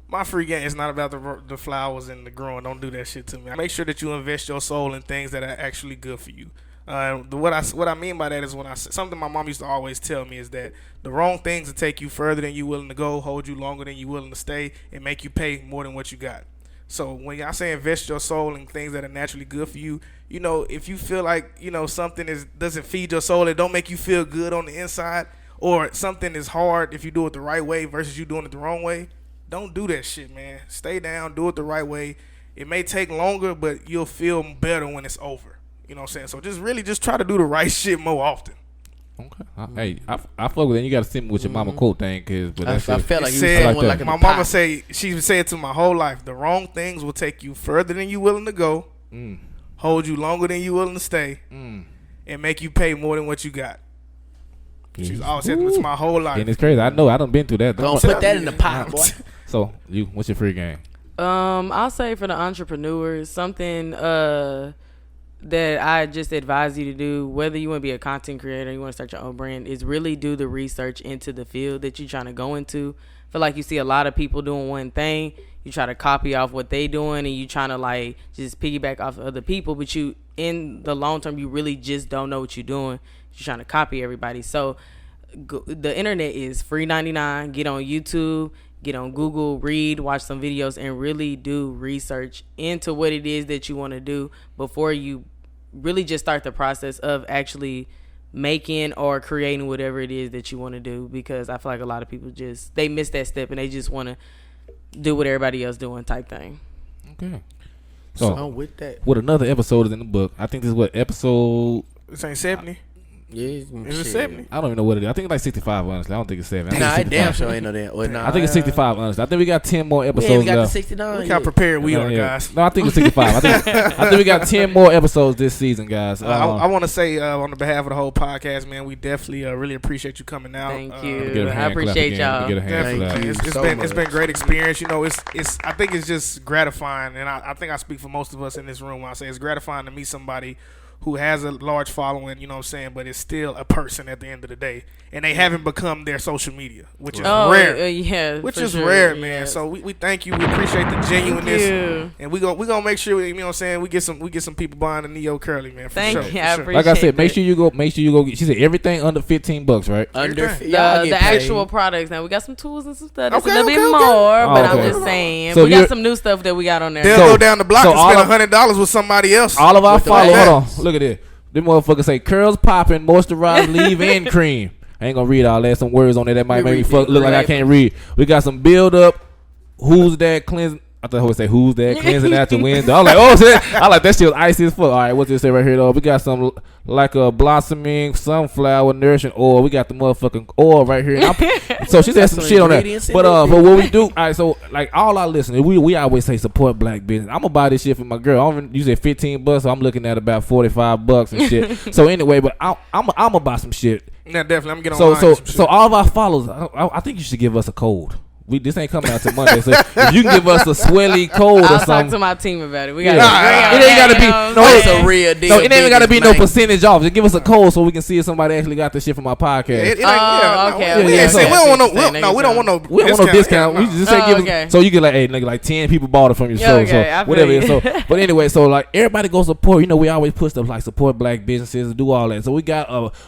My free game is not about the flowers and the growing. Don't do that shit to me. Make sure that you invest your soul in things that are actually good for you. What I mean by that is something my mom used to always tell me is that the wrong things will take you further than you willing to go, hold you longer than you willing to stay, and make you pay more than what you got. So when I say invest your soul in things that are naturally good for you, you know, if you feel like, you know, something doesn't feed your soul, it don't make you feel good on the inside, or something is hard if you do it the right way versus you doing it the wrong way, don't do that shit, man. Stay down, do it the right way. It may take longer, but you'll feel better when it's over. You know what I'm saying? So just try to do the right shit more often. Okay. Hey, I fuck with that. You got to send me with your mama quote thing, I felt like you said, was like my mama say, she said to my whole life, the wrong things will take you further than you willing to go, hold you longer than you willing to stay, and make you pay more than what you got. She's always said this my whole life. And it's crazy. I know. I done been through that. Don't put that in the pot, boy. So what's your free game? I'll say for the entrepreneurs, something that I just advise you to do, whether you want to be a content creator, you want to start your own brand, is really do the research into the field that you're trying to go into. I feel like you see a lot of people doing one thing, you try to copy off what they doing, and you trying to like just piggyback off of other people, but you in the long term, you really just don't know what you're doing. You're trying to copy everybody. So the internet is free 99. Get on YouTube, get on Google, read, watch some videos, and really do research into what it is that you want to do before you really just start the process of actually making or creating whatever it is that you want to do. Because I feel like a lot of people they miss that step and they just want to do what everybody else doing type thing. Okay. So with that, what another episode is in the book? I think this is what episode. This ain't 70. Yeah, Is it 70? I don't even know what it is. I think it's like 65, honestly. I don't think it's 70. Nah, I damn sure ain't know that. Well, nah, I think it's 65, honestly. I think we got 10 more episodes we got left. the 69. Look how prepared we are, guys. No, I think it's 65. I think we got 10 more episodes this season, guys. I want to say on the behalf of the whole podcast, man, we definitely really appreciate you coming out. Thank you. I appreciate y'all. It's been great experience. You know, I think it's just gratifying, and I think I speak for most of us in this room when I say it's gratifying to meet somebody who has a large following, you know what I'm saying, but is still a person at the end of the day. And they haven't become their social media, which is rare. Yeah, which is sure. rare, man. Yeah. So we thank you. We appreciate the genuineness. And we gonna make sure, you know what I'm saying, we get some people buying the Neo Curly, man. For Thank sure, you. for I sure. appreciate Like I said, make it. sure you go get. She said everything under $15, right? Under the actual products. Now we got some tools and some stuff. It's Okay, a little bit okay. more, but okay. I'm just saying. So we got some new stuff that we got on there. They'll go down the block and spend $100 with somebody else. All of our followers. Hold on, look at this. Them motherfuckers say curls popping, moisturize, leave, and cream. I ain't gonna read all that. Some words on there that might make me look like I can't read. We got some build up. Who's that cleansing? I thought I would say who's that cleansing after Wednesday. I was like, oh shit. I like that shit was icy as fuck. All right, what's this say right here though? We got some like a blossoming sunflower nourishing oil. We got the motherfucking oil right here. So she said some shit on that. But what we do, all right. So like all our listeners, we always say support black business. I'm gonna buy this shit for my girl. You said $15, so I'm looking at about $45 and shit. So anyway, but I'm gonna buy some shit. Yeah, definitely. I'm gonna get online. So all of our followers, I think you should give us a code. This ain't coming out till Monday, so if you can give us a Swelly code or I'll something. talk to my team about it. We got it ain't gotta be it's a real deal. No, it ain't gotta be no percentage off. Just give us a code so we can see if somebody actually got this shit from our podcast. We don't want no discount. We just say give us, so you get like, hey, nigga, like 10 people bought it from your show, so whatever. So, but anyway, so like everybody go support. You know, we always put stuff like support black businesses and do all that. So we got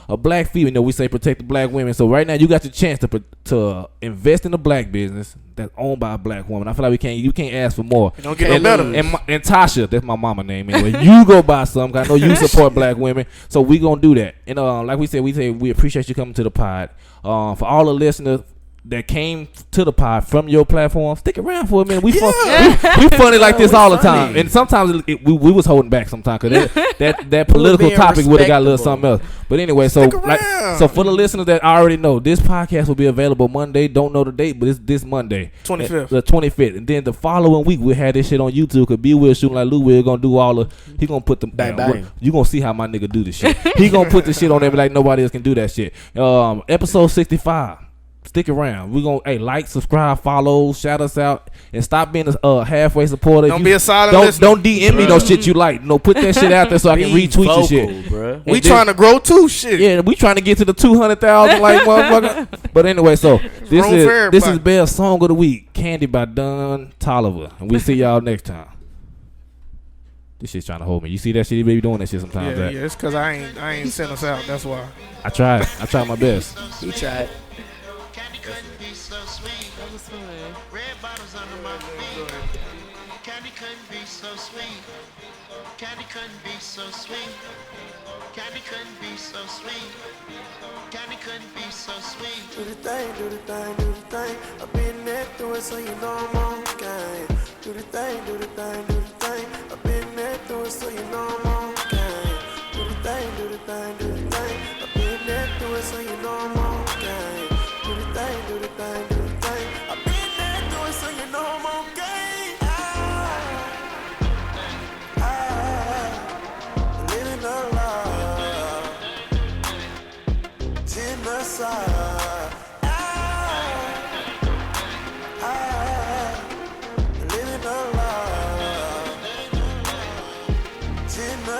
a black female. You know, we say protect the black women. So right now you got your chance to invest in a black business that's owned by a black woman. I feel like you can't ask for more. Don't get no better. And Tasha, that's my mama name anyway. You go buy something. I know you support black women, so we gonna do that. And like we said, we appreciate you coming to the pod. For all the listeners that came to the pod from your platform, stick around for a minute. We funny like this all the time, and sometimes we was holding back sometimes because that political topic would have got a little something else. But anyway, so for the listeners that already know, this podcast will be available Monday. Don't know the date, but it's this Monday, 25th, the 25th, and then the following week we'll have this shit on YouTube. Cause B Will shooting like Lou Will gonna do all the. He gonna put the bang. You gonna see how my nigga do this shit. He gonna put the shit on there like nobody else can do that shit. Episode 65. Stick around. We're gonna like, subscribe, follow, shout us out, and stop being a halfway supporter. Don't be a silent listener. Don't DM me no shit you like. No, put that shit out there so I can retweet your shit. Bruh. We trying to grow too, shit. Yeah, we trying to get to the 200,000 like motherfucker. But anyway, so this is Bell's Song of the Week, Candy by Don Tolliver, and we see y'all next time. This shit's trying to hold me. You see that shit? You be doing that shit sometimes. Yeah, it's cause I ain't sent us out. That's why. I tried my best. He tried. Couldn't be so sweet. Red bottles under my feet. Candy couldn't be so sweet. Candy couldn't be so sweet. Candy couldn't be so sweet. Candy couldn't be so sweet. Do the thing, do the thing, do the thing. I've been there through it, so you know I'm on game. Do the thing, do the thing, do the thing. I've been there through it, so you know I'm on game. Do the thing, do the thing, do the thing. I've been there through it, so you know I'm on game. Do the thing, do the thing, do the thing. I've been there through it, so you know I'm on game. Living a lie. Genocide. Living a lie. Genocide.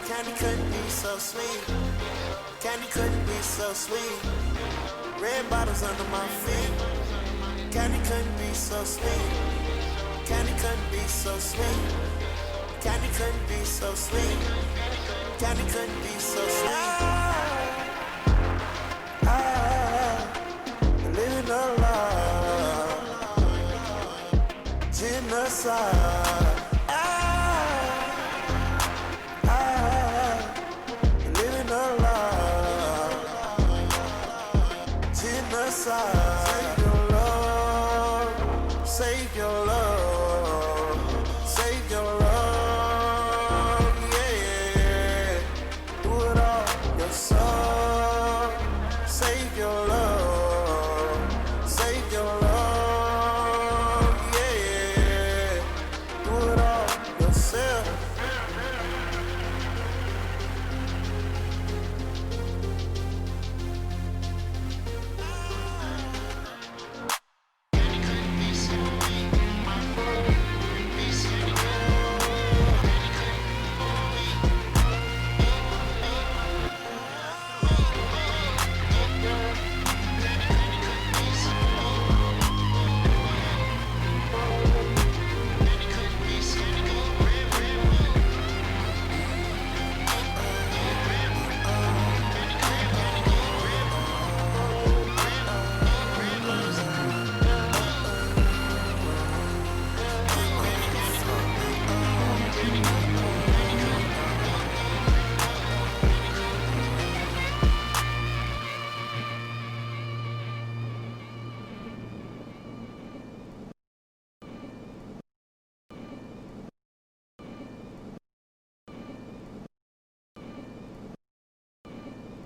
Candy couldn't be so sweet. Candy couldn't be so sweet. Red bottles under my feet. Candy couldn't be so sweet. Candy couldn't be so sweet. Candy couldn't be so sweet. Candy couldn't be so sweet. Living a lie. Genocide.